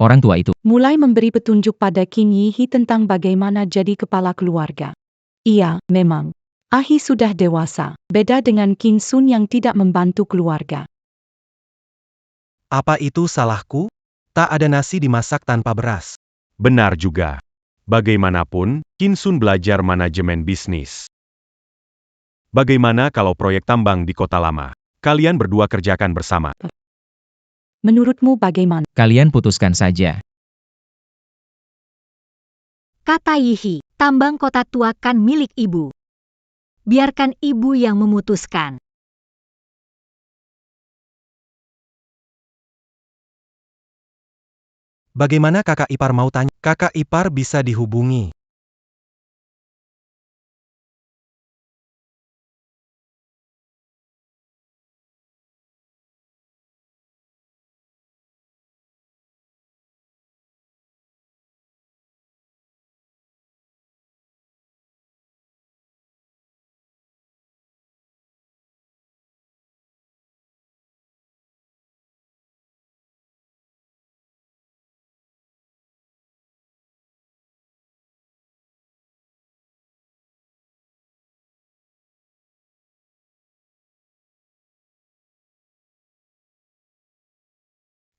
Orang tua itu. Mulai memberi petunjuk pada Qin Yihi tentang bagaimana jadi kepala keluarga. Iya, memang. Ahi sudah dewasa, beda dengan Qin Sun yang tidak membantu keluarga. Apa itu salahku? Tak ada nasi dimasak tanpa beras. Benar juga. Bagaimanapun, Qin Sun belajar manajemen bisnis. Bagaimana kalau proyek tambang di kota lama? Kalian berdua kerjakan bersama. Menurutmu bagaimana? Kalian putuskan saja. Kata Yihi, tambang kota tua kan milik ibu. Biarkan ibu yang memutuskan. Bagaimana kakak ipar mau tanya? Kakak ipar bisa dihubungi.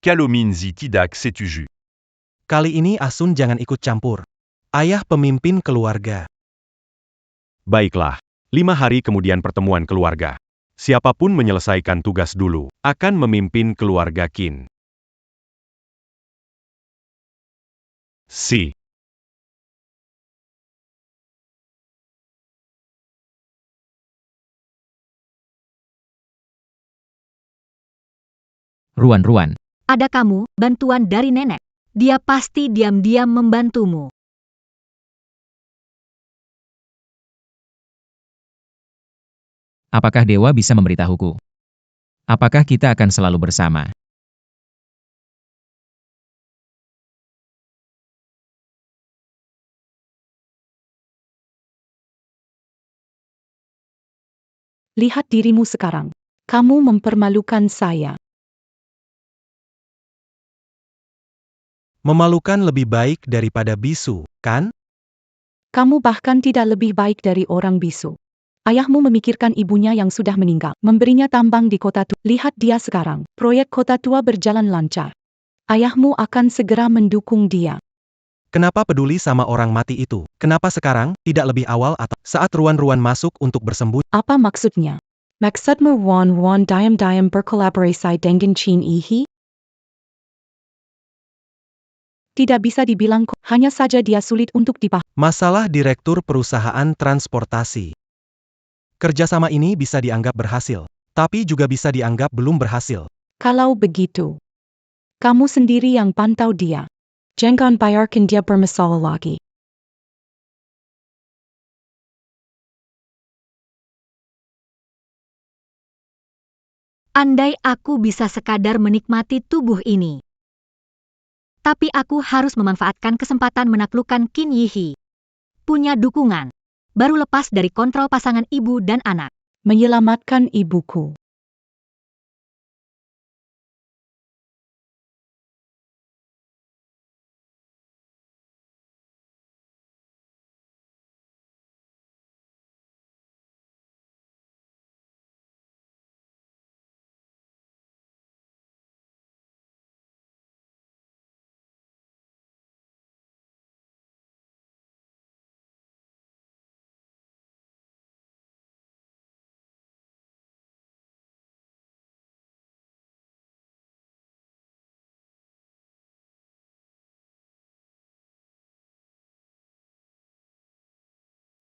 Kalominzi tidak setuju. Kali ini Asun jangan ikut campur. Ayah pemimpin keluarga. Baiklah. 5 hari kemudian pertemuan keluarga. Siapapun menyelesaikan tugas dulu, akan memimpin keluarga Qin. Si. Ruan-ruan. Ada kamu, bantuan dari nenek. Dia pasti diam-diam membantumu. Apakah dewa bisa memberitahuku? Apakah kita akan selalu bersama? Lihat dirimu sekarang. Kamu mempermalukan saya. Memalukan lebih baik daripada bisu, kan? Kamu bahkan tidak lebih baik dari orang bisu. Ayahmu memikirkan ibunya yang sudah meninggal, memberinya tambang di kota tua. Lihat dia sekarang, proyek kota tua berjalan lancar. Ayahmu akan segera mendukung dia. Kenapa peduli sama orang mati itu? Kenapa sekarang, tidak lebih awal atau saat ruan-ruan masuk untuk bersembunyi? Apa maksudnya? Maksudmu Wan diam-diam berkolaborasi dengan Qin Yihi? Tidak bisa dibilang kok, hanya saja dia sulit untuk dipahami. Masalah direktur perusahaan transportasi. Kerjasama ini bisa dianggap berhasil, tapi juga bisa dianggap belum berhasil. Kalau begitu, kamu sendiri yang pantau dia. Jangan biarkan dia bermasalah lagi. Andai aku bisa sekadar menikmati tubuh ini. Tapi aku harus memanfaatkan kesempatan menaklukkan Qin Yihi. Punya dukungan. Baru lepas dari kontrol pasangan ibu dan anak. Menyelamatkan ibuku.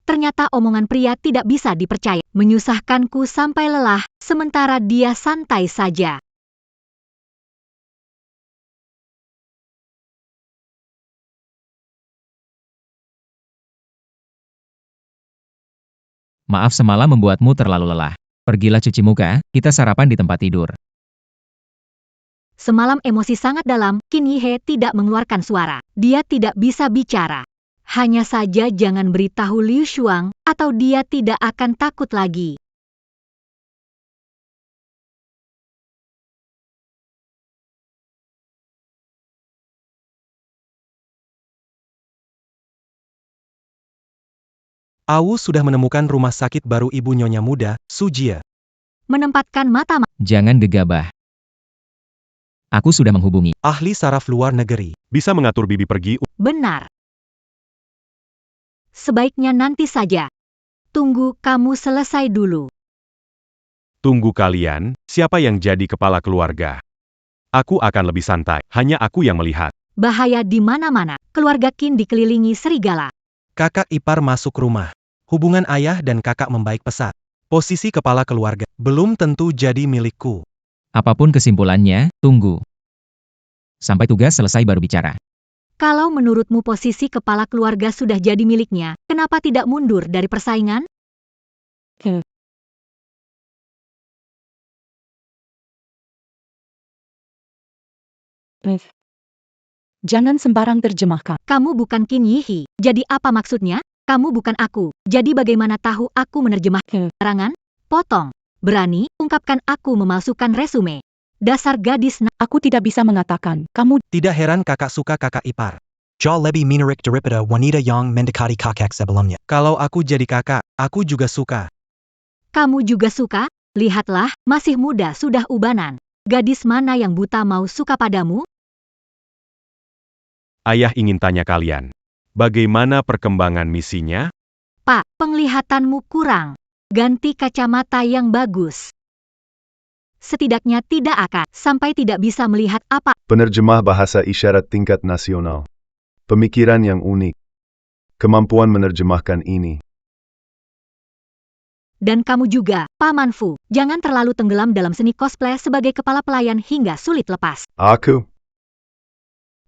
Ternyata omongan pria tidak bisa dipercaya. Menyusahkanku sampai lelah, sementara dia santai saja. Maaf semalam membuatmu terlalu lelah. Pergilah cuci muka, kita sarapan di tempat tidur. Semalam emosi sangat dalam, Qin Yihe tidak mengeluarkan suara. Dia tidak bisa bicara. Hanya saja jangan beritahu Liu Shuang, atau dia tidak akan takut lagi. Awu sudah menemukan rumah sakit baru ibu nyonya muda, Sujie. Menempatkan mata Jangan gegabah. Aku sudah menghubungi. Ahli saraf luar negeri. Bisa mengatur bibi pergi. benar. Sebaiknya nanti saja. Tunggu kamu selesai dulu. Tunggu kalian, siapa yang jadi kepala keluarga? Aku akan lebih santai, hanya aku yang melihat. Bahaya di mana-mana. Keluarga Qin dikelilingi serigala. Kakak ipar masuk rumah. Hubungan ayah dan kakak membaik pesat. Posisi kepala keluarga belum tentu jadi milikku. Apapun kesimpulannya, tunggu. Sampai tugas selesai baru bicara. Kalau menurutmu posisi kepala keluarga sudah jadi miliknya, kenapa tidak mundur dari persaingan? Jangan sembarang terjemahkan. Kamu bukan Qin Yihi, jadi apa maksudnya? Kamu bukan aku, jadi bagaimana tahu aku menerjemahkan keterangan? Potong. Berani, ungkapkan aku memalsukan resume. Dasar gadis Aku tidak bisa mengatakan, kamu Tidak heran kakak suka kakak ipar. Jauh lebih menarik daripada wanita yang mendekati kakak sebelumnya. Kalau aku jadi kakak, aku juga suka. Kamu juga suka? Lihatlah, masih muda sudah ubanan. Gadis mana yang buta mau suka padamu? Ayah ingin tanya kalian. Bagaimana perkembangan misinya? Pak, penglihatanmu kurang. Ganti kacamata yang bagus. Setidaknya tidak akan, sampai tidak bisa melihat apa. Penerjemah bahasa isyarat tingkat nasional. Pemikiran yang unik. Kemampuan menerjemahkan ini. Dan kamu juga, Paman Fu, jangan terlalu tenggelam dalam seni cosplay sebagai kepala pelayan hingga sulit lepas. Aku?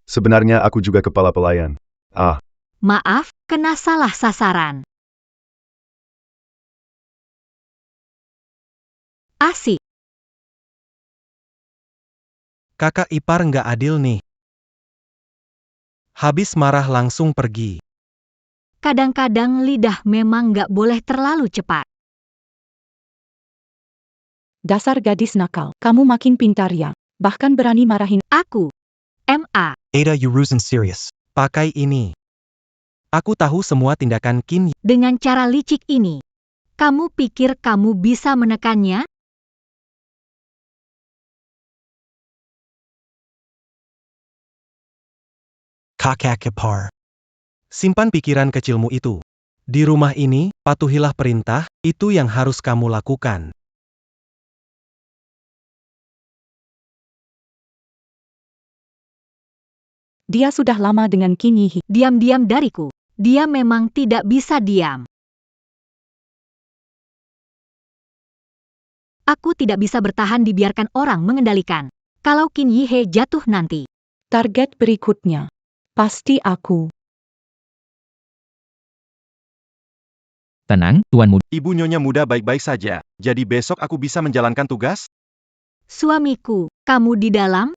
Sebenarnya aku juga kepala pelayan. Maaf, kena salah sasaran. Asik. Kakak ipar nggak adil nih. Habis marah langsung pergi. Kadang-kadang lidah memang nggak boleh terlalu cepat. dasar gadis nakal. Kamu makin pintar ya. Bahkan berani marahin. Aku. MA. Ada urusan serius. Pakai ini. Aku tahu semua tindakan Qin. Dengan cara licik ini. Kamu pikir kamu bisa menekannya? Kakak ipar. Simpan pikiran kecilmu itu. Di rumah ini, patuhilah perintah, itu yang harus kamu lakukan. Dia sudah lama dengan Qin Yihi. Diam-diam dariku. Dia memang tidak bisa diam. Aku tidak bisa bertahan dibiarkan orang mengendalikan. Kalau Qin Yihe jatuh nanti. Target berikutnya. Pasti aku. Tenang, Tuan Muda. Ibu nyonya muda baik-baik saja. Jadi besok aku bisa menjalankan tugas? Suamiku, kamu di dalam?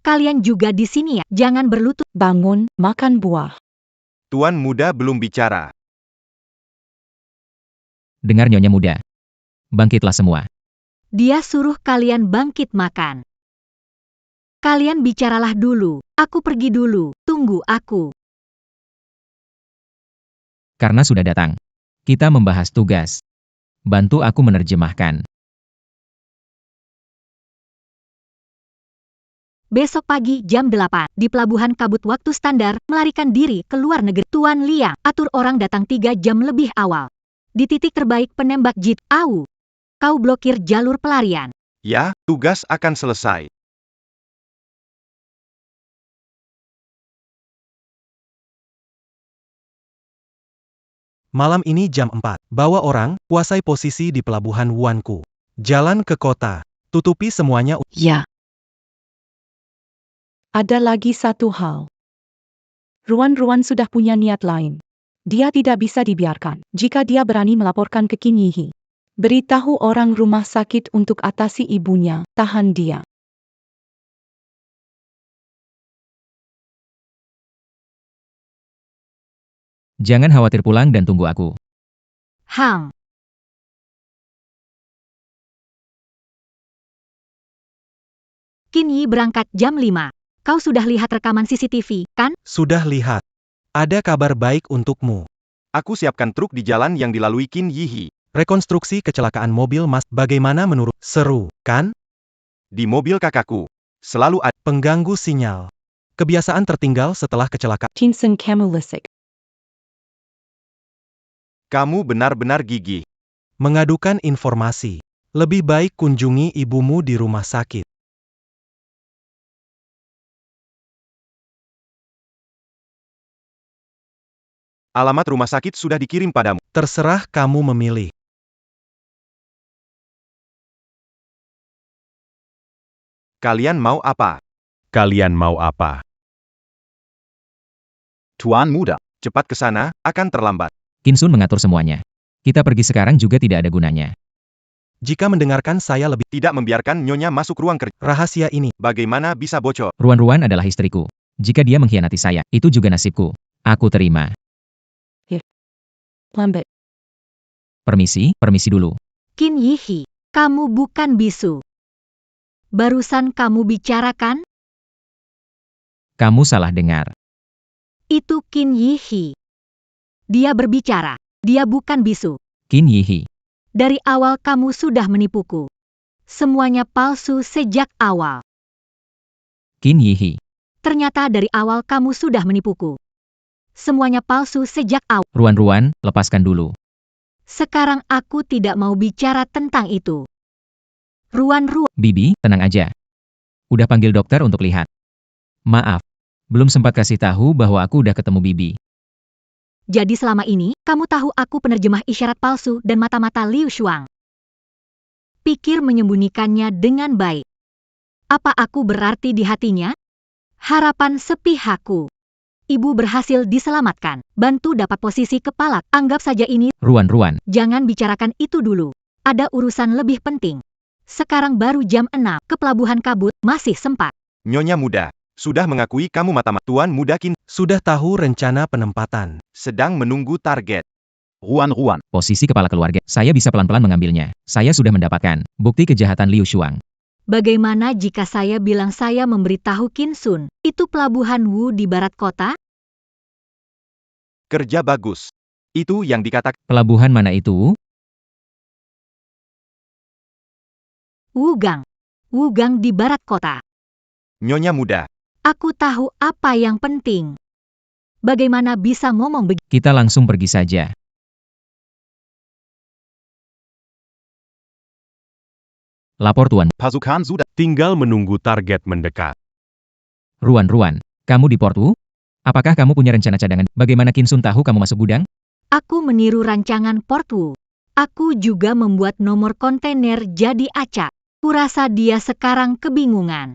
Kalian juga di sini ya? Jangan berlutut. Bangun, makan buah. Tuan muda belum bicara. Dengar Nyonya Muda. Bangkitlah semua. Dia suruh kalian bangkit makan. Kalian bicaralah dulu. Aku pergi dulu. Tunggu aku. Karena sudah datang. Kita membahas tugas. Bantu aku menerjemahkan. Besok pagi jam 8, di Pelabuhan Kabut waktu standar, melarikan diri ke luar negeri. Tuan Liang, atur orang datang 3 jam lebih awal. Di titik terbaik penembak Jit, Au. Kau blokir jalur pelarian. Ya, tugas akan selesai. Malam ini jam 4. Bawa orang, kuasai posisi di pelabuhan Wuanku. Jalan ke kota. Tutupi semuanya. Ja. Ada lagi satu hal. Ruan sudah punya niat lain. Dia tidak bisa dibiarkan. Jika dia berani melaporkan ke Qin Yihi, beritahu orang rumah sakit untuk atasi ibunya, tahan dia. Jangan khawatir, pulang dan tunggu aku. Hang. Qin Yi berangkat jam 5. Kau sudah lihat rekaman CCTV, kan? Sudah lihat. Ada kabar baik untukmu. Aku siapkan truk di jalan yang dilalui Qin Yihi. Rekonstruksi kecelakaan mobil Mas. Bagaimana menurut? Seru, kan? Di mobil kakakku. Selalu ada Pengganggu sinyal. Kebiasaan tertinggal setelah kecelakaan. Tinsen Kamulisik. Kamu benar-benar gigih. Mengadukan informasi. Lebih baik kunjungi ibumu di rumah sakit. Alamat rumah sakit sudah dikirim padamu. Terserah kamu memilih. Kalian mau apa? Kalian mau apa? Tuan muda, cepat ke sana, akan terlambat. Qin Sun mengatur semuanya. Kita pergi sekarang juga tidak ada gunanya. Jika mendengarkan saya lebih Tidak membiarkan Nyonya masuk ruang kerja. rahasia ini, Bagaimana bisa bocor? Ruan adalah istriku. Jika dia mengkhianati saya, itu juga nasibku. Aku terima. Lambat. Permisi dulu. Qin Yihi, kamu bukan bisu. Barusan kamu bicarakan? Kamu salah dengar. Itu Qin Yihi. Dia berbicara. Dia bukan bisu. Qin Yihi. Dari awal kamu sudah menipuku. Semuanya palsu sejak awal. Qin Yihi. Ternyata dari awal kamu sudah menipuku. Semuanya palsu sejak awal. Ruan, lepaskan dulu. Sekarang aku tidak mau bicara tentang itu. Ruan. Bibi, tenang aja. Udah panggil dokter untuk lihat. Maaf. Belum sempat kasih tahu bahwa aku udah ketemu Bibi. Jadi selama ini, kamu tahu aku penerjemah isyarat palsu dan mata-mata Liu Shuang. Pikir menyembunyikannya dengan baik. Apa aku berarti di hatinya? Harapan sepihakku. Ibu berhasil diselamatkan. Bantu dapat posisi kepala. Anggap saja ini. Ruan. Jangan bicarakan itu dulu. Ada urusan lebih penting. Sekarang baru jam 6. Ke Pelabuhan Kabut, masih sempat. Nyonya muda, sudah mengakui kamu mata-mata. Tuan muda Qin sudah tahu rencana penempatan. sedang menunggu target. Ruan. Posisi kepala keluarga. Saya bisa pelan-pelan mengambilnya. Saya sudah mendapatkan bukti kejahatan Liu Shuang. Bagaimana jika saya bilang saya memberitahu Qin Sun? Itu Pelabuhan Wu di barat kota? Kerja bagus. Itu yang dikatakan. Pelabuhan mana itu? Wugang. Wugang di barat kota. Nyonya muda, Aku tahu apa yang penting. Bagaimana bisa ngomong begitu? Kita langsung pergi saja. Lapor Tuan. Pasukan sudah. Tinggal menunggu target mendekat. Ruan, kamu di Portu? Apakah kamu punya rencana cadangan? Bagaimana Qin Sun tahu kamu masuk gudang? Aku meniru rancangan Portu. Aku juga membuat nomor kontainer jadi acak. Kurasa dia sekarang kebingungan.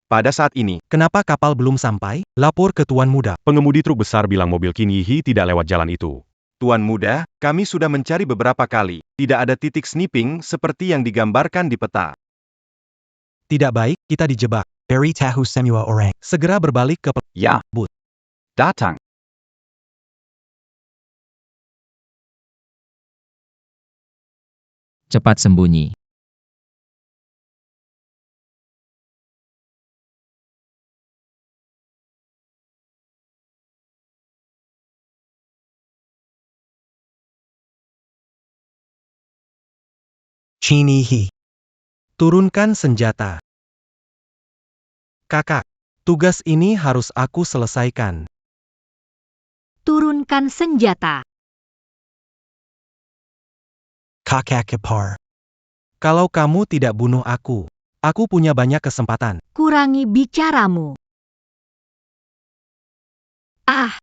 Pada saat ini, Kenapa kapal belum sampai? Lapor ke Tuan Muda. Pengemudi truk besar bilang mobil Qin Yihi tidak lewat jalan itu. Tuan Muda, kami sudah mencari beberapa kali. Tidak ada titik sniping seperti yang digambarkan di peta. Tidak baik, kita dijebak. Beri tahu semua orang. Segera berbalik ke Ya, but. datang. Cepat sembunyi. Chinihi. Turunkan senjata. Kakak, tugas ini harus aku selesaikan. Turunkan senjata. Kakak Kepar. Kalau kamu tidak bunuh aku punya banyak kesempatan. Kurangi bicaramu. Ah,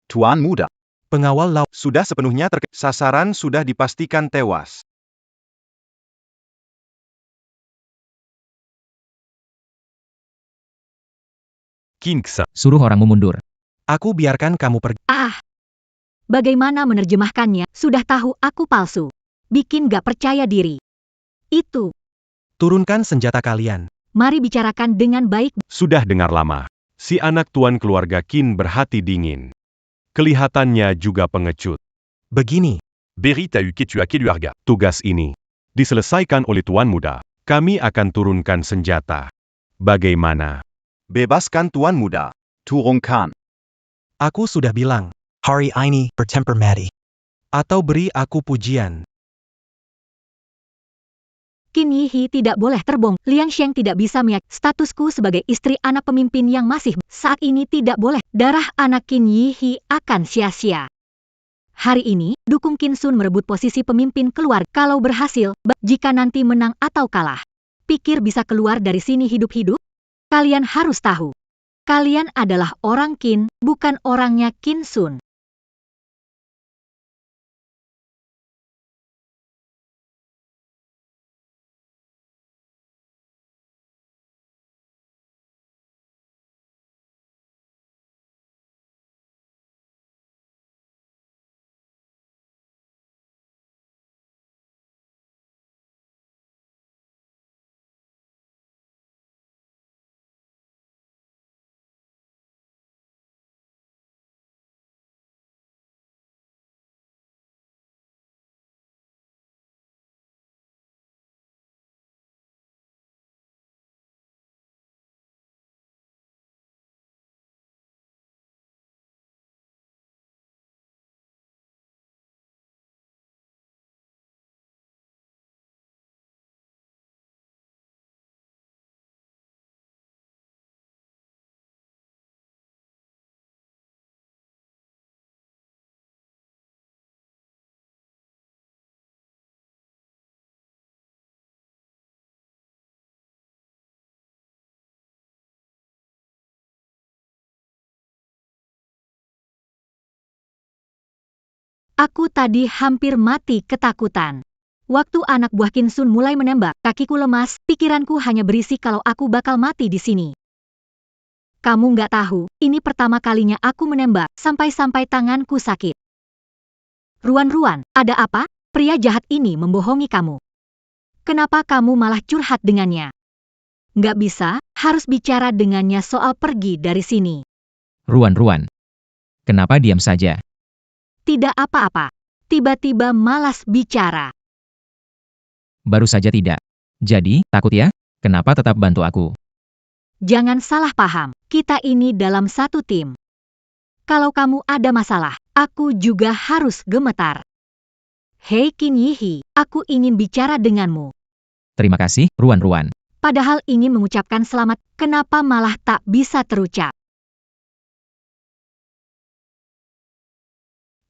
Tuan Muda. Pengawal laut. Sudah sepenuhnya sasaran sudah dipastikan tewas. Kingsa. Suruh orangmu mundur. Aku biarkan kamu pergi. bagaimana menerjemahkannya? Sudah tahu aku palsu. Bikin gak percaya diri. Itu, Turunkan senjata kalian. mari bicarakan dengan baik. Sudah dengar lama. Si anak tuan keluarga Qin berhati dingin. Kelihatannya juga pengecut. Begini, Beri tahu keluarga. Tugas ini diselesaikan oleh Tuan Muda. Kami akan turunkan senjata. Bagaimana? Bebaskan Tuan Muda. Turunkan. aku sudah bilang. Hari ini bertempur mati. Atau beri aku pujian. Qin Yihi tidak boleh terbong. Liang Sheng tidak bisa meyakini statusku sebagai istri anak pemimpin yang masih saat ini tidak boleh. Darah anak Qin Yihi akan sia-sia. Hari ini, dukung Qin Sun merebut posisi pemimpin keluarga. Kalau berhasil, jika nanti menang atau kalah, pikir bisa keluar dari sini hidup-hidup? Kalian harus tahu. Kalian adalah orang Qin, bukan orangnya Qin Sun. Aku tadi hampir mati ketakutan. Waktu anak buah Qin Sun mulai menembak, kakiku lemas, pikiranku hanya berisi kalau aku bakal mati di sini. Kamu nggak tahu, ini pertama kalinya aku menembak, sampai-sampai tanganku sakit. Ruan-Ruan, ada apa? Pria jahat ini membohongi kamu. Kenapa kamu malah curhat dengannya? Nggak bisa, harus bicara dengannya soal pergi dari sini. Ruan-Ruan. Kenapa diam saja? Tidak apa-apa. Tiba-tiba malas bicara. Baru saja tidak. Jadi, takut ya? Kenapa tetap bantu aku? Jangan salah paham, kita ini dalam satu tim. Kalau kamu ada masalah, aku juga harus gemetar. Hei Qin Yihi, aku ingin bicara denganmu. Terima kasih, Ruan-Ruan. Padahal ingin mengucapkan selamat, kenapa malah tak bisa terucap?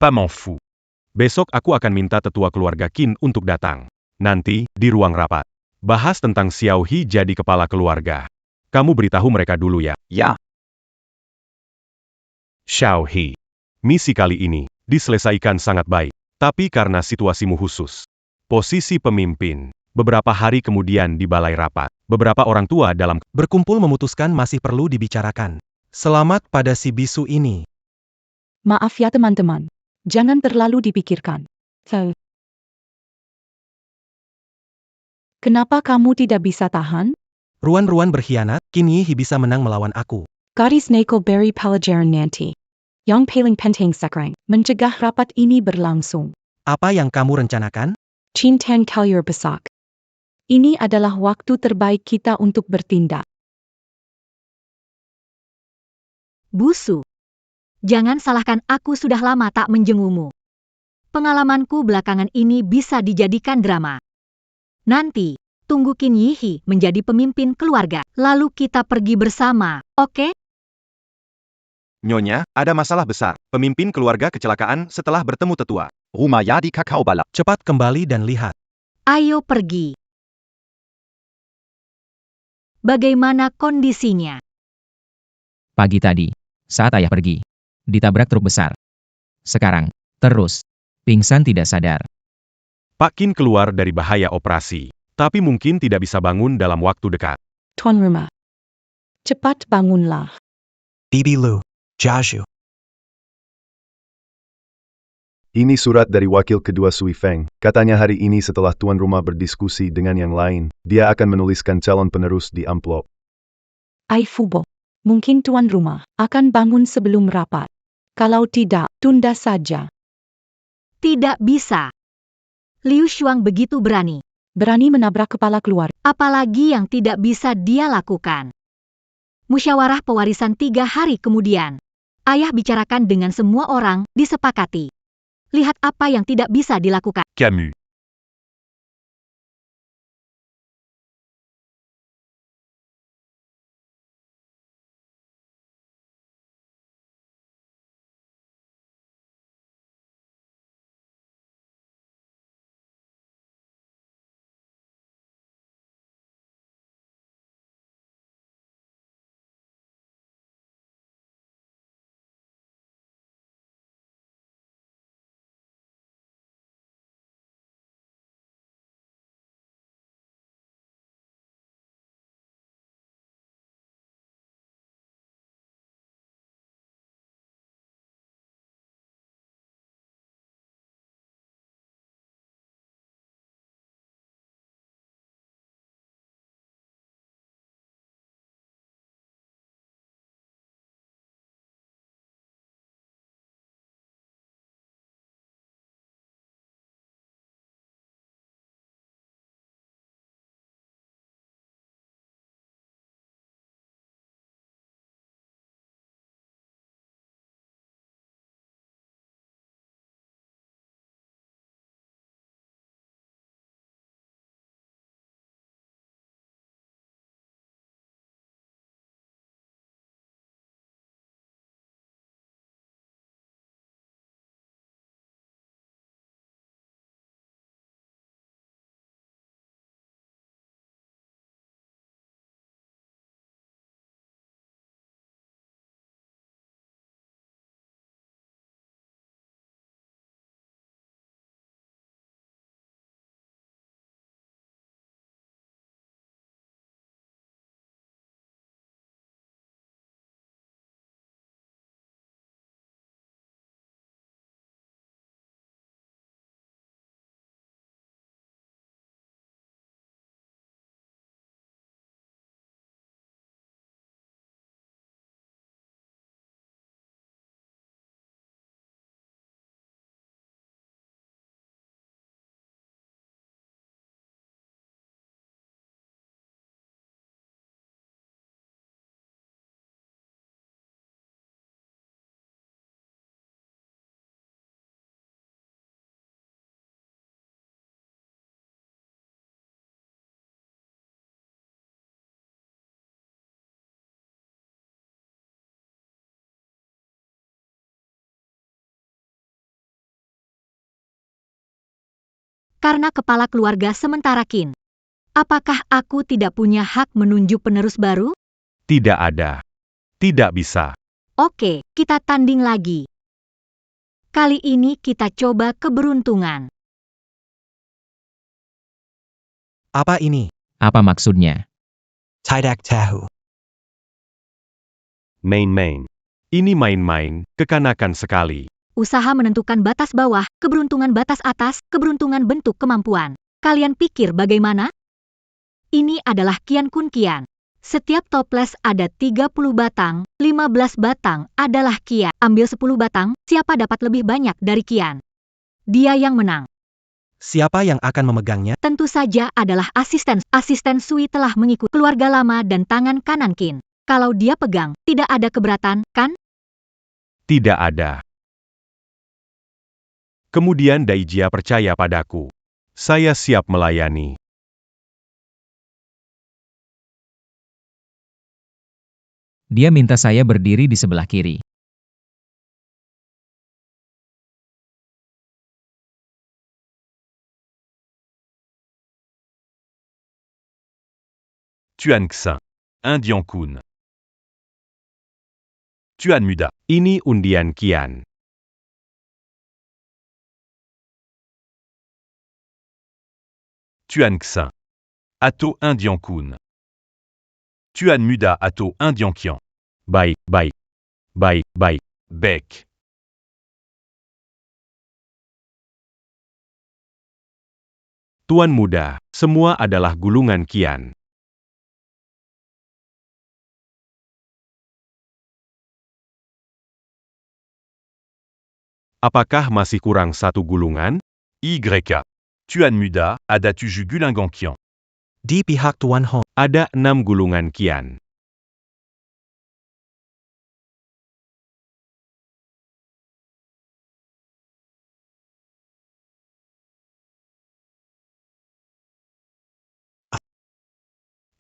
Pas m'en fous. Besok aku akan minta tetua keluarga Qin untuk datang. Nanti, di ruang rapat. Bahas tentang Xiao He jadi kepala keluarga. Kamu beritahu mereka dulu ya. Ya. Xiao He. Misi kali ini diselesaikan sangat baik. Tapi karena situasimu khusus. Posisi pemimpin. Beberapa hari kemudian di balai rapat, beberapa orang tua dalam Berkumpul memutuskan masih perlu dibicarakan. Selamat pada si bisu ini. Maaf ya teman-teman. Jangan terlalu dipikirkan. Kenapa kamu tidak bisa tahan? Ruan-ruan berkhianat, kini Yihi bisa menang melawan aku. Gadis Neko Berry pelajaran nanti. Yang paling penting sekarang, mencegah rapat ini berlangsung. Apa yang kamu rencanakan? Cintan Kalyur Besak. Ini adalah waktu terbaik kita untuk bertindak. Busu. Jangan salahkan aku, sudah lama tak menjengumu. Pengalamanku belakangan ini bisa dijadikan drama. Nanti, tunggu Qin Yihi menjadi pemimpin keluarga, lalu kita pergi bersama, oke? Nyonya, ada masalah besar. Pemimpin keluarga kecelakaan setelah bertemu tetua. Rumaya di kakao balap. Cepat kembali dan lihat. Ayo pergi. Bagaimana kondisinya? Pagi tadi, saat ayah pergi, ditabrak truk besar. Sekarang, terus, pingsan tidak sadar. Pak Qin keluar dari bahaya operasi, tapi mungkin tidak bisa bangun dalam waktu dekat. Tuan rumah. Cepat bangunlah. Bibi Lu. Jaju. Ini surat dari wakil kedua Sui Feng. Katanya hari ini setelah tuan rumah berdiskusi dengan yang lain, dia akan menuliskan calon penerus di amplop. Fubo. Mungkin tuan rumah akan bangun sebelum rapat. Kalau tidak, tunda saja. Tidak bisa. Liu Shuang begitu berani. Berani menabrak kepala keluarga. Apalagi yang tidak bisa dia lakukan. Musyawarah pewarisan 3 hari kemudian. Ayah bicarakan dengan semua orang, disepakati. Lihat apa yang tidak bisa dilakukan. Camus. Karena kepala keluarga sementara Qin. Apakah aku tidak punya hak menunjuk penerus baru? Tidak ada. Tidak bisa. Oke, kita tanding lagi. Kali ini kita coba keberuntungan. Apa ini? Apa maksudnya? Tidak tahu. Main-main. Ini main-main, kekanakan sekali. Usaha menentukan batas bawah, keberuntungan batas atas, keberuntungan bentuk kemampuan. Kalian pikir bagaimana? Ini adalah Kian Kun Kian. Setiap toples ada 30 batang, 15 batang adalah Kian. Ambil 10 batang, siapa dapat lebih banyak dari Kian? Dia yang menang. Siapa yang akan memegangnya? Tentu saja adalah asisten. Asisten Sui telah mengikuti keluarga lama dan tangan kanan Kin. Kalau dia pegang, tidak ada keberatan, kan? Tidak ada. Kemudian Daijia percaya padaku. Saya siap melayani. Dia minta saya berdiri di sebelah kiri. Tuan Xing. Indian Kun. Tuan Muda. Ini undian Kian. Tuan Xing. Atau Indian Kun. Tuan Muda atau Indian Kian. Baik, baik. Baik, baik. Baik. Tuan Muda, semua adalah gulungan Kian. Apakah masih kurang satu gulungan? YK. Tuan Muda, ada 7 gulungan Kian. Di pihak Tuan Hong. Ada 6 gulungan Kian.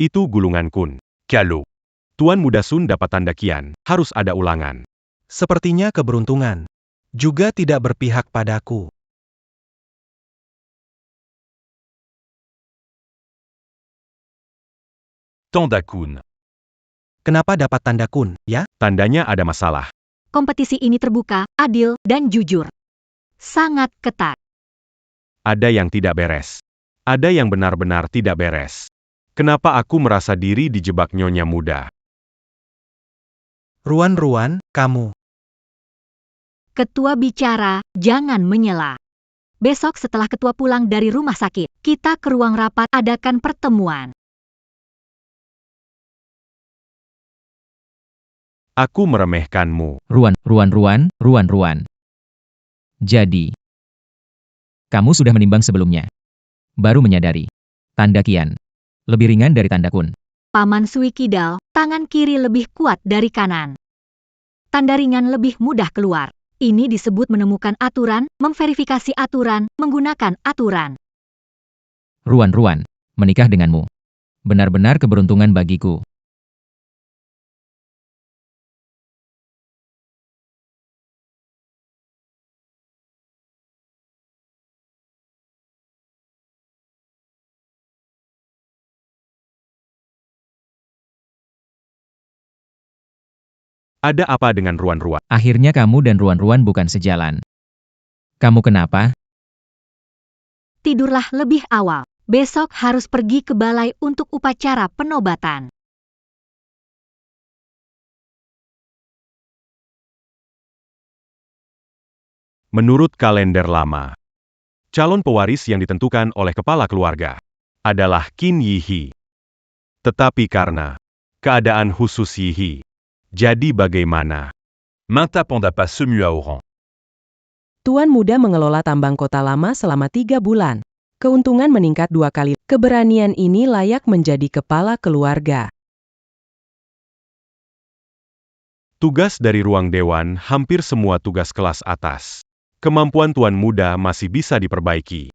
Itu gulungan Kun. Kalau Tuan Muda Sun dapat tanda Kian, harus ada ulangan. Sepertinya keberuntungan. Juga tidak berpihak padaku. Tanda Kun. Kenapa dapat tanda Kun, ya? Tandanya ada masalah. Kompetisi ini terbuka, adil, dan jujur. Sangat ketat. Ada yang tidak beres. Ada yang benar-benar tidak beres. Kenapa aku merasa diri dijebak Nyonya Muda? Ruan-Ruan, kamu. Ketua bicara, jangan menyela. Besok setelah ketua pulang dari rumah sakit, kita ke ruang rapat adakan pertemuan. Aku meremehkanmu. Ruan. Jadi, kamu sudah menimbang sebelumnya. Baru menyadari. Tanda Kian. Lebih ringan dari tanda Kun. Paman Sui kidal, tangan kiri lebih kuat dari kanan. Tanda ringan lebih mudah keluar. Ini disebut menemukan aturan, memverifikasi aturan, menggunakan aturan. Ruan, menikah denganmu. Benar-benar keberuntungan bagiku. Ada apa dengan Ruan-Ruan? Akhirnya kamu dan Ruan bukan sejalan. Kamu kenapa? Tidurlah lebih awal. Besok harus pergi ke balai untuk upacara penobatan. Menurut kalender lama, calon pewaris yang ditentukan oleh kepala keluarga adalah Qin Yihi. Tetapi karena keadaan khusus Yihi, jadi bagaimana? Maintenant Panda pas se mue à Oran. Tuan Muda mengelola tambang kota lama selama 3 bulan. Keuntungan meningkat 2 kali. Keberanian ini layak menjadi kepala keluarga. Tugas dari ruang dewan hampir semua tugas kelas atas. Kemampuan Tuan Muda masih bisa diperbaiki.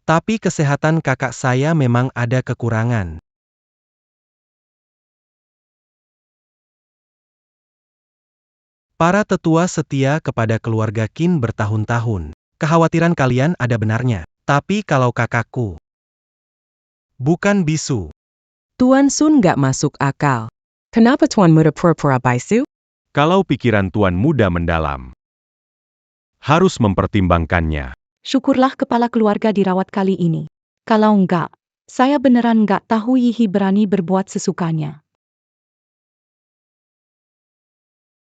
Tapi kesehatan kakak saya memang ada kekurangan. Para tetua setia kepada keluarga Qin bertahun-tahun. Kekhawatiran kalian ada benarnya. Tapi kalau kakakku bukan bisu. Tuan Sun nggak masuk akal. Kenapa Tuan Muda pura-pura bisu? Kalau pikiran Tuan Muda mendalam, harus mempertimbangkannya. Syukurlah kepala keluarga dirawat kali ini. Kalau enggak, saya beneran enggak tahu Yihi berani berbuat sesukanya.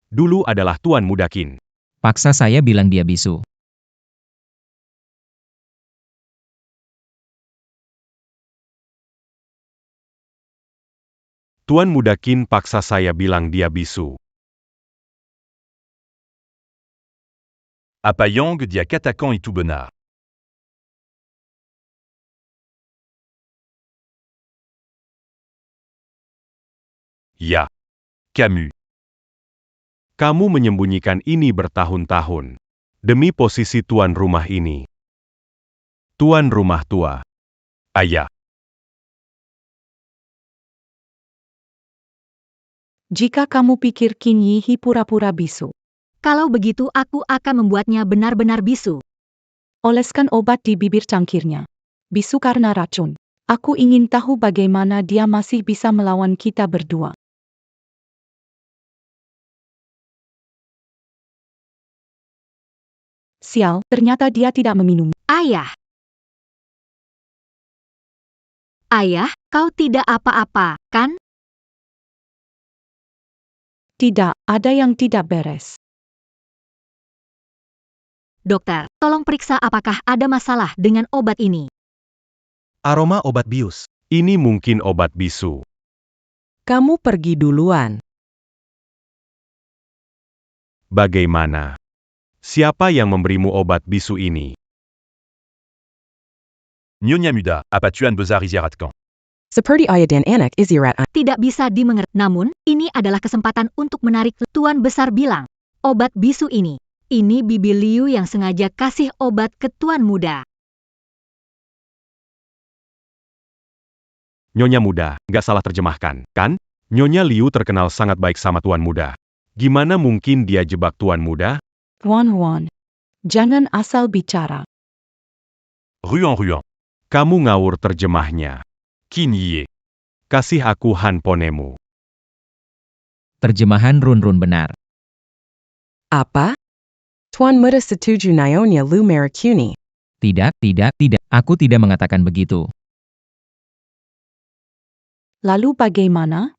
Dulu adalah Tuan Muda Qin. Paksa saya bilang dia bisu. Tuan Muda Qin paksa saya bilang dia bisu. Apa Yang dia katakan itu benar. Ya. Camus. Kamu menyembunyikan ini bertahun-tahun. Demi posisi tuan rumah ini. Tuan rumah tua. Ayah. Jika kamu pikir Qin Yihi pura-pura bisu, Kalau begitu aku akan membuatnya benar-benar bisu. oleskan obat di bibir cangkirnya. Bisu karena racun. Aku ingin tahu bagaimana dia masih bisa melawan kita berdua. Sial, ternyata dia tidak meminum. Ayah. Ayah, kau tidak apa-apa, kan? Tidak, ada yang tidak beres. Dokter, tolong periksa apakah ada masalah dengan obat ini. Aroma obat bius. Ini mungkin obat bisu. Kamu pergi duluan. Bagaimana? Siapa yang memberimu obat bisu ini? Nyonya Muda, apa Tuan Besar isyarat kan? Seperti ayah dan anak isyarat. Tidak bisa dimengerti. Namun, ini adalah kesempatan untuk menarik. Tuan Besar bilang, obat bisu ini. Ini Bibi Liu yang sengaja kasih obat ke Tuan Muda. Nyonya Muda, nggak salah terjemahkan, kan? Nyonya Liu terkenal sangat baik sama Tuan Muda. Gimana mungkin dia jebak Tuan Muda? Huan Huan, jangan asal bicara. Ruan. Kamu ngawur terjemahnya. Qin Yi. Kasih aku handphonemu. Terjemahan Run benar. Apa? Tuan Muda setuju Nyonya Lu Merakuni. Tidak. Aku tidak mengatakan begitu. Lalu bagaimana?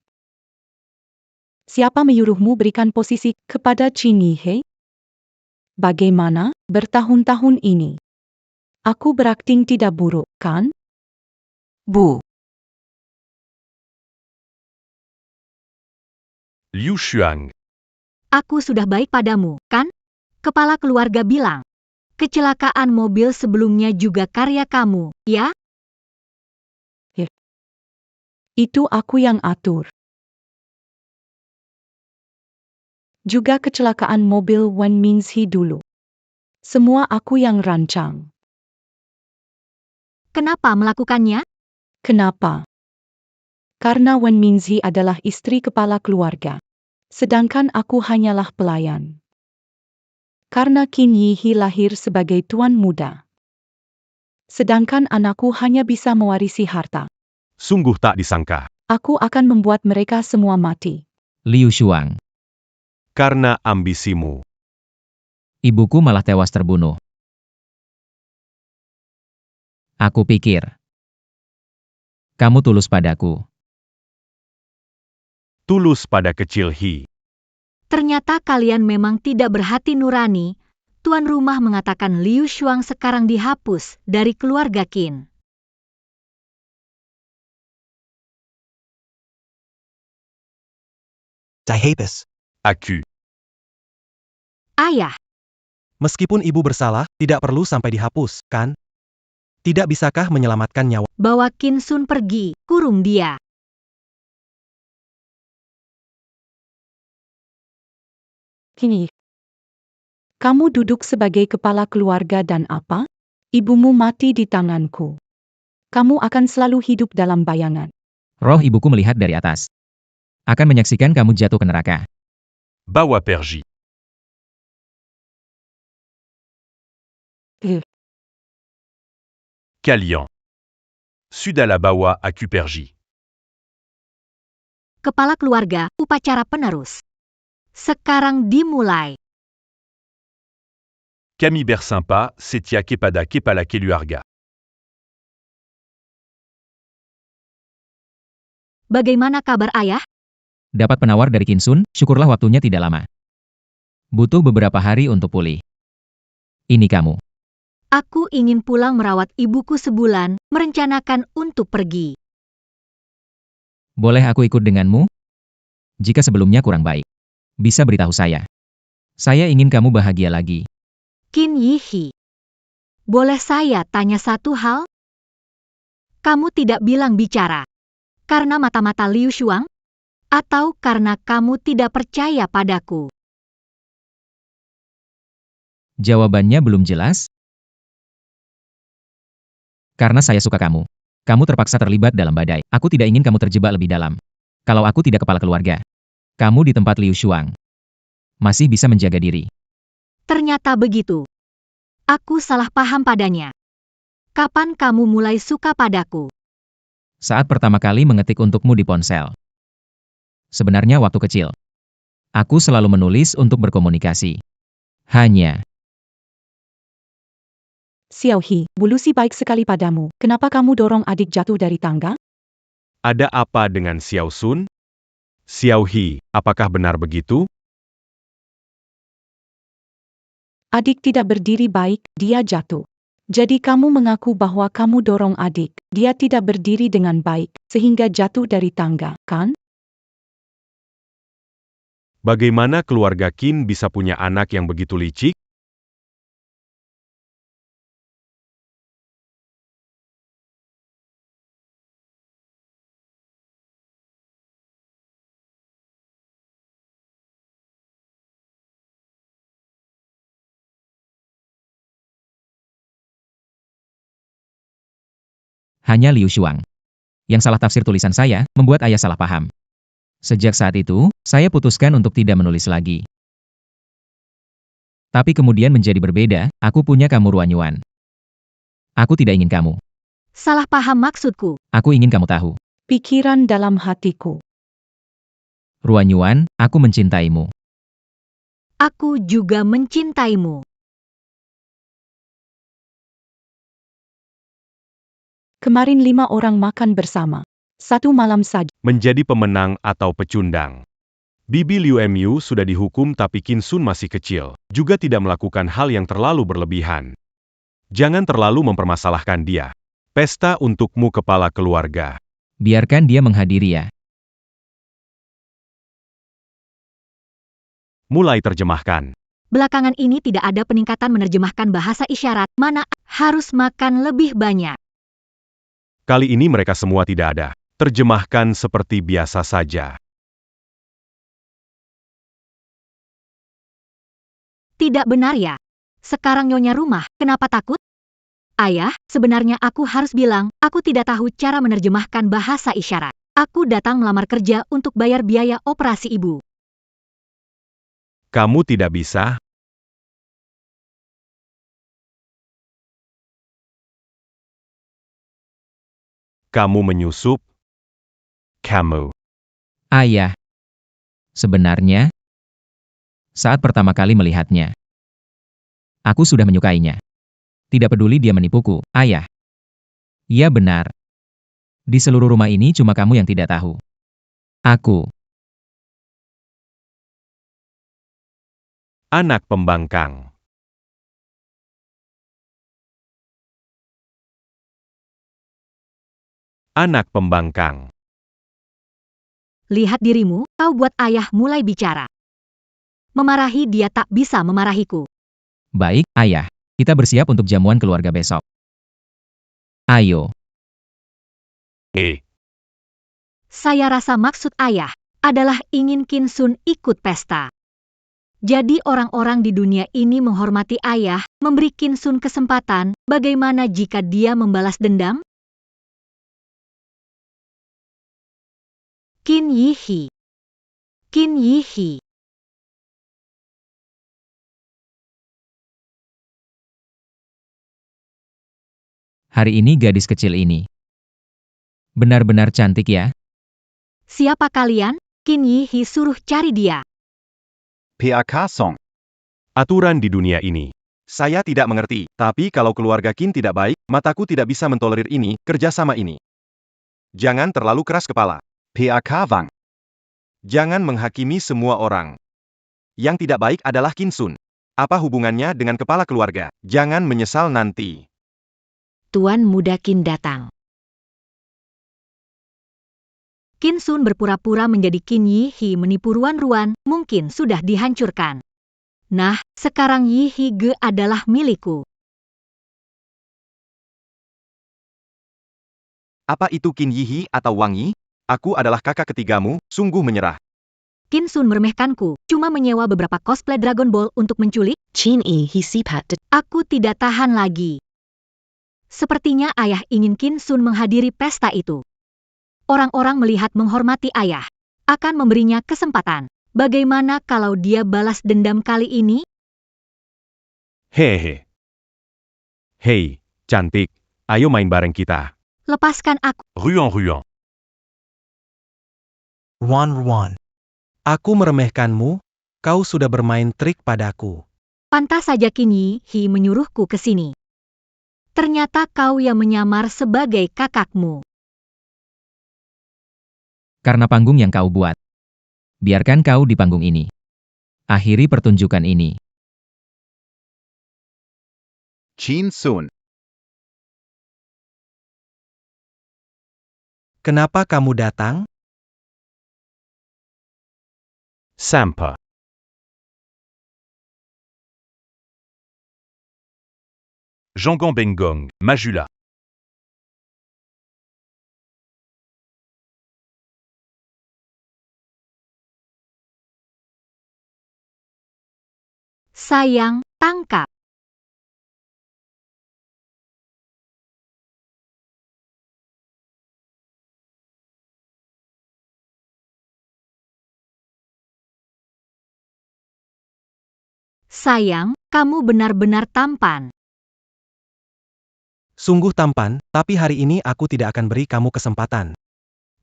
Siapa menyuruhmu berikan posisi kepada Qin Yihe? Bagaimana, bertahun-tahun ini? Aku berakting tidak buruk, kan? Bu. Liu Shuang. Aku sudah baik padamu, kan? Kepala keluarga bilang. Kecelakaan mobil sebelumnya juga karya kamu, ya? Itu aku yang atur. Juga kecelakaan mobil Wen Minzhi dulu. Semua aku yang rancang. Kenapa melakukannya? Kenapa? Karena Wen Minzhi adalah istri kepala keluarga. Sedangkan aku hanyalah pelayan. Karena Qin Yihi lahir sebagai tuan muda. Sedangkan anakku hanya bisa mewarisi harta. Sungguh tak disangka. Aku akan membuat mereka semua mati. Liu Shuang. Karena ambisimu. Ibuku malah tewas terbunuh. Aku pikir. Kamu tulus padaku. Tulus pada kecil Hi. Ternyata kalian memang tidak berhati nurani. Tuan rumah mengatakan Liu Shuang sekarang dihapus dari keluarga Qin. Dihapus. Aku. Ayah, Meskipun ibu bersalah, tidak perlu sampai dihapus, kan? Tidak bisakah menyelamatkan nyawa? bawa Qin Sun pergi, kurung dia. Kini, kamu duduk sebagai kepala keluarga dan apa? Ibumu mati di tanganku. Kamu akan selalu hidup dalam bayangan. Roh ibuku melihat dari atas. Akan menyaksikan kamu jatuh ke neraka. Bawa Perji. Kalian. Sudala Bawa Aku Perji. Kepala keluarga, upacara penerus. Sekarang dimulai. Kami bersampa, Setia Kepada Kepala Keluarga. Bagaimana kabar ayah? Dapat penawar dari Qin Sun, syukurlah waktunya tidak lama. Butuh beberapa hari untuk pulih. Ini kamu. Aku ingin pulang merawat ibuku sebulan, merencanakan untuk pergi. Boleh aku ikut denganmu? Jika sebelumnya kurang baik, bisa beritahu saya. Saya ingin kamu bahagia lagi. Qin Yihi. Boleh saya tanya satu hal? Kamu tidak bilang bicara. Karena mata-mata Liu Shuang? Atau karena kamu tidak percaya padaku? Jawabannya belum jelas. Karena saya suka kamu. Kamu terpaksa terlibat dalam badai. Aku tidak ingin kamu terjebak lebih dalam. Kalau aku tidak kepala keluarga, kamu di tempat Liu Shuang masih bisa menjaga diri. Ternyata begitu. Aku salah paham padanya. Kapan kamu mulai suka padaku? Saat pertama kali mengetik untukmu di ponsel. Sebenarnya waktu kecil, aku selalu menulis untuk berkomunikasi. Hanya, Xiaohi, Bu Lucy baik sekali padamu. Kenapa kamu dorong adik jatuh dari tangga? Ada apa dengan Xiao Sun? Xiaohi, apakah benar begitu? Adik tidak berdiri baik, dia jatuh. Jadi kamu mengaku bahwa kamu dorong adik, dia tidak berdiri dengan baik, sehingga jatuh dari tangga, kan? Bagaimana keluarga Qin bisa punya anak yang begitu licik? hanya Liu Shuang. Yang salah tafsir tulisan saya, membuat ayah salah paham. Sejak saat itu, saya putuskan untuk tidak menulis lagi. Tapi kemudian menjadi berbeda, aku punya kamu Ruanyuan. Aku tidak ingin kamu. Salah paham maksudku. Aku ingin kamu tahu. Pikiran dalam hatiku. Ruanyuan, aku mencintaimu. Aku juga mencintaimu. Kemarin 5 orang makan bersama. 1 malam saja. Menjadi pemenang atau pecundang. Bibi Liu Mu sudah dihukum tapi Qin Sun masih kecil, juga tidak melakukan hal yang terlalu berlebihan. Jangan terlalu mempermasalahkan dia. Pesta untukmu kepala keluarga. Biarkan dia menghadiri ya. Mulai terjemahkan. Belakangan ini tidak ada peningkatan menerjemahkan bahasa isyarat, mana harus makan lebih banyak. Kali ini mereka semua tidak ada. Terjemahkan seperti biasa saja. Tidak benar ya? Sekarang nyonya rumah, kenapa takut? Ayah, sebenarnya aku harus bilang, aku tidak tahu cara menerjemahkan bahasa isyarat. Aku datang melamar kerja untuk bayar biaya operasi ibu. Kamu tidak bisa. Kamu menyusup. Kamu. Ayah. Sebenarnya, saat pertama kali melihatnya, aku sudah menyukainya. Tidak peduli dia menipuku, ayah. Iya benar. Di seluruh rumah ini cuma kamu yang tidak tahu. Aku. Anak pembangkang. Anak pembangkang. Lihat dirimu, kau buat ayah mulai bicara. Memarahi dia tak bisa memarahiku. Baik, ayah. Kita bersiap untuk jamuan keluarga besok. Ayo. Saya rasa maksud ayah adalah ingin Qin Sun ikut pesta. Jadi orang-orang di dunia ini menghormati ayah, memberi Qin Sun kesempatan, bagaimana jika dia membalas dendam? Qin Yihi. Qin Yihi. Hari ini gadis kecil ini benar-benar cantik ya. Siapa kalian? Qin Yihi suruh cari dia. PAK Song. Aturan di dunia ini. Saya tidak mengerti, tapi kalau keluarga Qin tidak baik, mataku tidak bisa mentolerir ini, kerjasama ini. Jangan terlalu keras kepala. PAK Wang. Jangan menghakimi semua orang. Yang tidak baik adalah Qin Sun. Apa hubungannya dengan kepala keluarga? Jangan menyesal nanti. Tuan Muda Qin datang. Qin Sun berpura-pura menjadi Qin Yi He menipu Ruan-Ruan, mungkin sudah dihancurkan. Nah, sekarang Yi He Ge adalah milikku. Apa itu Qin Yi He atau Wang Yi? Aku adalah kakak ketigamu, sungguh menyerah. Qin Sun meremehkanku, cuma menyewa beberapa cosplay Dragon Ball untuk menculik. Qin Yi He sipat de Aku tidak tahan lagi. Sepertinya ayah ingin Qin Sun menghadiri pesta itu. Orang-orang melihat menghormati ayah, akan memberinya kesempatan. Bagaimana kalau dia balas dendam kali ini? Hehe. Hei, cantik, ayo main bareng kita. Lepaskan aku. Ruan. Ruan. Aku meremehkanmu, kau sudah bermain trik padaku. Pantas saja Qin Yi He menyuruhku ke sini. Ternyata kau yang menyamar sebagai kakakmu. Karena panggung yang kau buat. Biarkan kau di panggung ini. Akhiri pertunjukan ini. Qin Sun. Kenapa kamu datang? Sympa. Jangan Bengong, Majula. Sayang, tangkap. Sayang, kamu benar-benar tampan. Sungguh tampan, tapi hari ini aku tidak akan beri kamu kesempatan.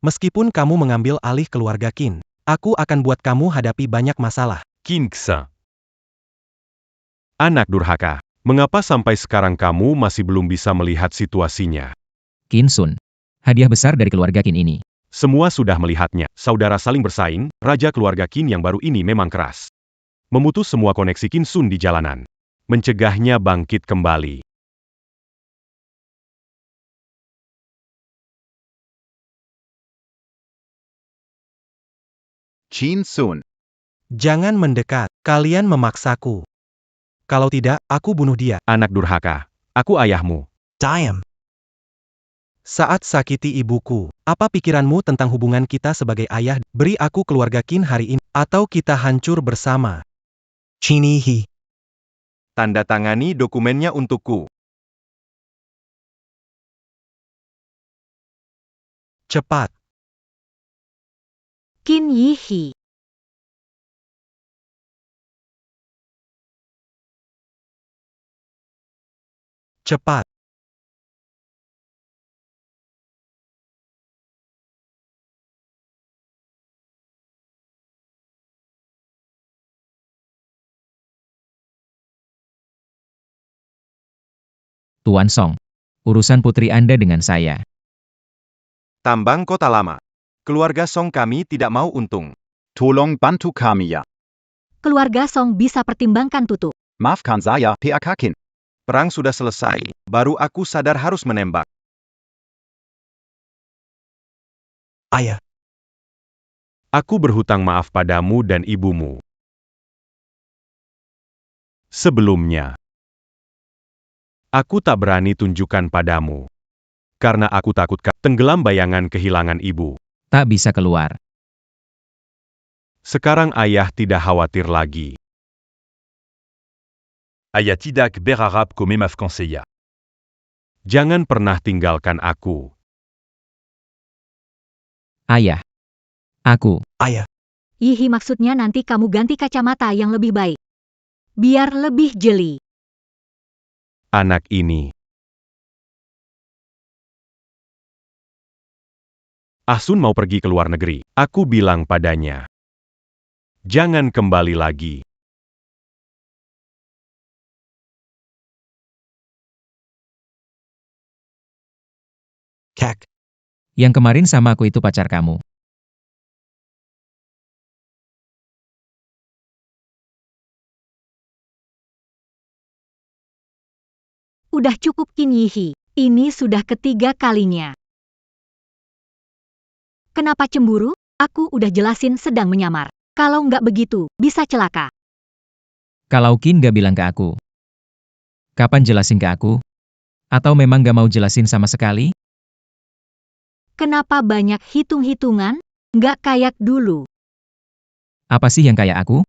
Meskipun kamu mengambil alih keluarga Qin, aku akan buat kamu hadapi banyak masalah. Qin Xa. Anak durhaka, mengapa sampai sekarang kamu masih belum bisa melihat situasinya? Qin Sun. Hadiah besar dari keluarga Qin ini. Semua sudah melihatnya, saudara saling bersaing, raja keluarga Qin yang baru ini memang keras. Memutus semua koneksi Qin Sun di jalanan. Mencegahnya bangkit kembali. Qin Sun. Jangan mendekat, kalian memaksaku. Kalau tidak, aku bunuh dia. Anak durhaka, aku ayahmu. Diam. Saat sakiti ibuku, apa pikiranmu tentang hubungan kita sebagai ayah? Beri aku keluarga Qin hari ini, atau kita hancur bersama. Qin Yi He. Tanda tangani dokumennya untukku. Cepat. Qin Yi He. Cepat. Tuan Song. Urusan putri Anda dengan saya. Tambang Kota Lama. Keluarga Song kami tidak mau untung. Tolong bantu kami ya. Keluarga Song bisa pertimbangkan tutup. Maafkan saya, PAK Qin. Perang sudah selesai, baru aku sadar harus menembak. Ayah. Aku berhutang maaf padamu dan ibumu. Sebelumnya, aku tak berani tunjukkan padamu. Karena aku takut tenggelam bayangan kehilangan ibu. Tak bisa keluar. Sekarang ayah tidak khawatir lagi. Ayah tidak berharap kau memaafkan saya. Jangan pernah tinggalkan aku. Ayah. Aku. Ayah. Yi He maksudnya nanti kamu ganti kacamata yang lebih baik. Biar lebih jeli. Anak ini. Ahsun mau pergi ke luar negeri. Aku bilang padanya. Jangan kembali lagi. Kek. Yang kemarin sama aku itu pacar kamu. Sudah cukup Qin Yihi, ini sudah ketiga kalinya. Kenapa cemburu? Aku udah jelasin sedang menyamar. Kalau nggak begitu, bisa celaka. Kalau Qin gak bilang ke aku. Kapan jelasin ke aku? Atau memang gak mau jelasin sama sekali? Kenapa banyak hitung-hitungan? Nggak kayak dulu. Apa sih yang kayak aku?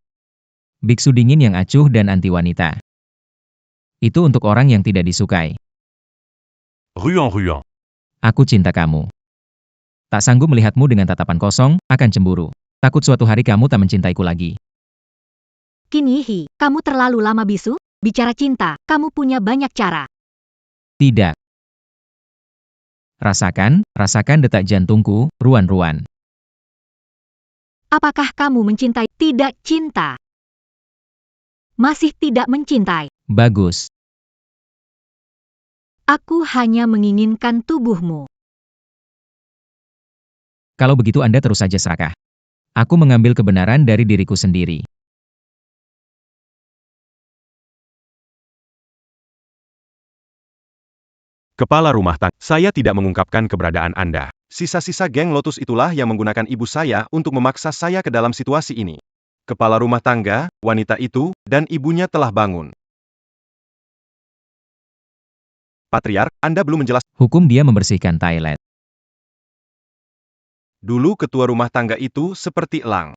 Biksu dingin yang acuh dan anti wanita. Itu untuk orang yang tidak disukai. Ruan. Aku cinta kamu. Tak sanggup melihatmu dengan tatapan kosong, akan cemburu. Takut suatu hari kamu tak mencintaiku lagi. Qin Yihi, kamu terlalu lama bisu. Bicara cinta, kamu punya banyak cara. Tidak. Rasakan detak jantungku, Ruan. Apakah kamu mencintai? Tidak cinta. Masih tidak mencintai. Bagus. Aku hanya menginginkan tubuhmu. Kalau begitu Anda terus saja serakah. Aku mengambil kebenaran dari diriku sendiri. Kepala rumah tangga, saya tidak mengungkapkan keberadaan Anda. Sisa-sisa geng Lotus itulah yang menggunakan ibu saya untuk memaksa saya ke dalam situasi ini. Kepala rumah tangga, wanita itu, dan ibunya telah bangun. Patriark, Anda belum menjelaskan. Hukum dia membersihkan toilet. Dulu ketua rumah tangga itu seperti elang.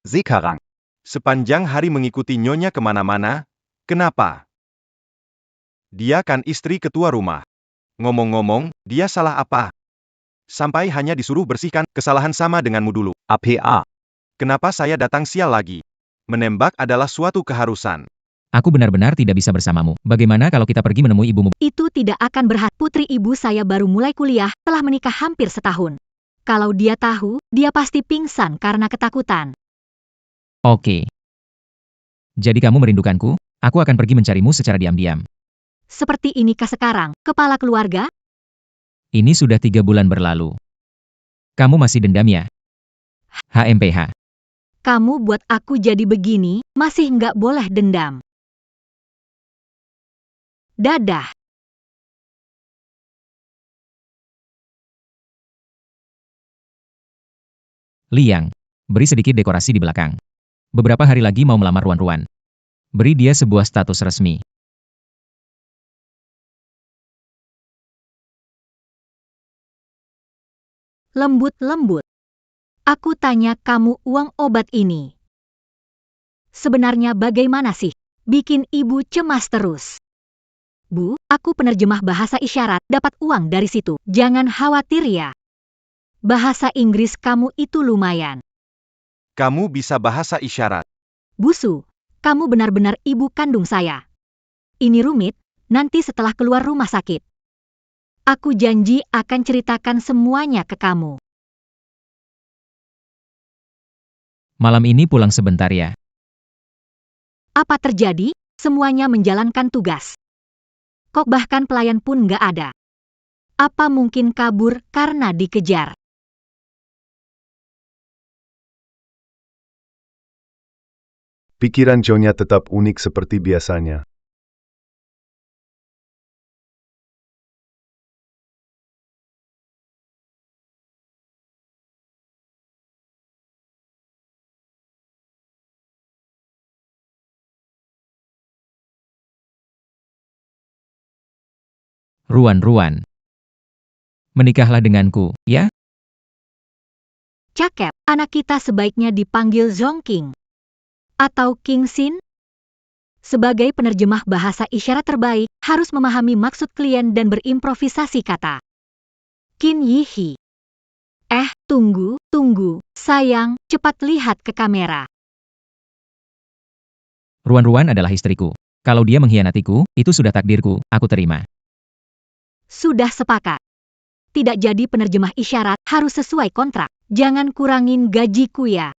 Sekarang, Sepanjang hari mengikuti nyonya kemana-mana. Kenapa? Dia kan istri ketua rumah. Ngomong-ngomong, dia salah apa? Sampai hanya disuruh bersihkan, kesalahan sama denganmu dulu. APA. Kenapa saya datang sial lagi? Menembak adalah suatu keharusan. Aku benar-benar tidak bisa bersamamu. Bagaimana kalau kita pergi menemui ibumu? Itu tidak akan berhasil. Putri ibu saya baru mulai kuliah, telah menikah hampir setahun. Kalau dia tahu, dia pasti pingsan karena ketakutan. Oke. Jadi kamu merindukanku? Aku akan pergi mencarimu secara diam-diam. Seperti inikah sekarang, kepala keluarga? Ini sudah 3 bulan berlalu. Kamu masih dendam ya? HMPH. Kamu buat aku jadi begini, masih nggak boleh dendam. Dadah. Liang, beri sedikit dekorasi di belakang. Beberapa hari lagi mau melamar Ruan. Beri dia sebuah status resmi. Lembut-lembut. Aku tanya kamu uang obat ini. Sebenarnya bagaimana sih? Bikin ibu cemas terus. Bu, aku penerjemah bahasa isyarat, dapat uang dari situ. Jangan khawatir ya. Bahasa Inggris kamu itu lumayan. Kamu bisa bahasa isyarat. Busu, kamu benar-benar ibu kandung saya. Ini rumit, nanti setelah keluar rumah sakit. Aku janji akan ceritakan semuanya ke kamu. Malam ini pulang sebentar ya. Apa terjadi? Semuanya menjalankan tugas. Kok bahkan pelayan pun nggak ada. Apa mungkin kabur karena dikejar? pikiran Jonya tetap unik seperti biasanya. Ruan. Menikahlah denganku, ya? Cakep, anak kita sebaiknya dipanggil Zongking. Atau King Sin? Sebagai penerjemah bahasa isyarat terbaik, harus memahami maksud klien dan berimprovisasi kata. Qin Yihi. Tunggu, sayang, cepat lihat ke kamera. Ruan adalah istriku. Kalau dia mengkhianatiku, itu sudah takdirku, aku terima. Sudah sepakat. Tidak jadi penerjemah isyarat, harus sesuai kontrak. Jangan kurangin gajiku ya.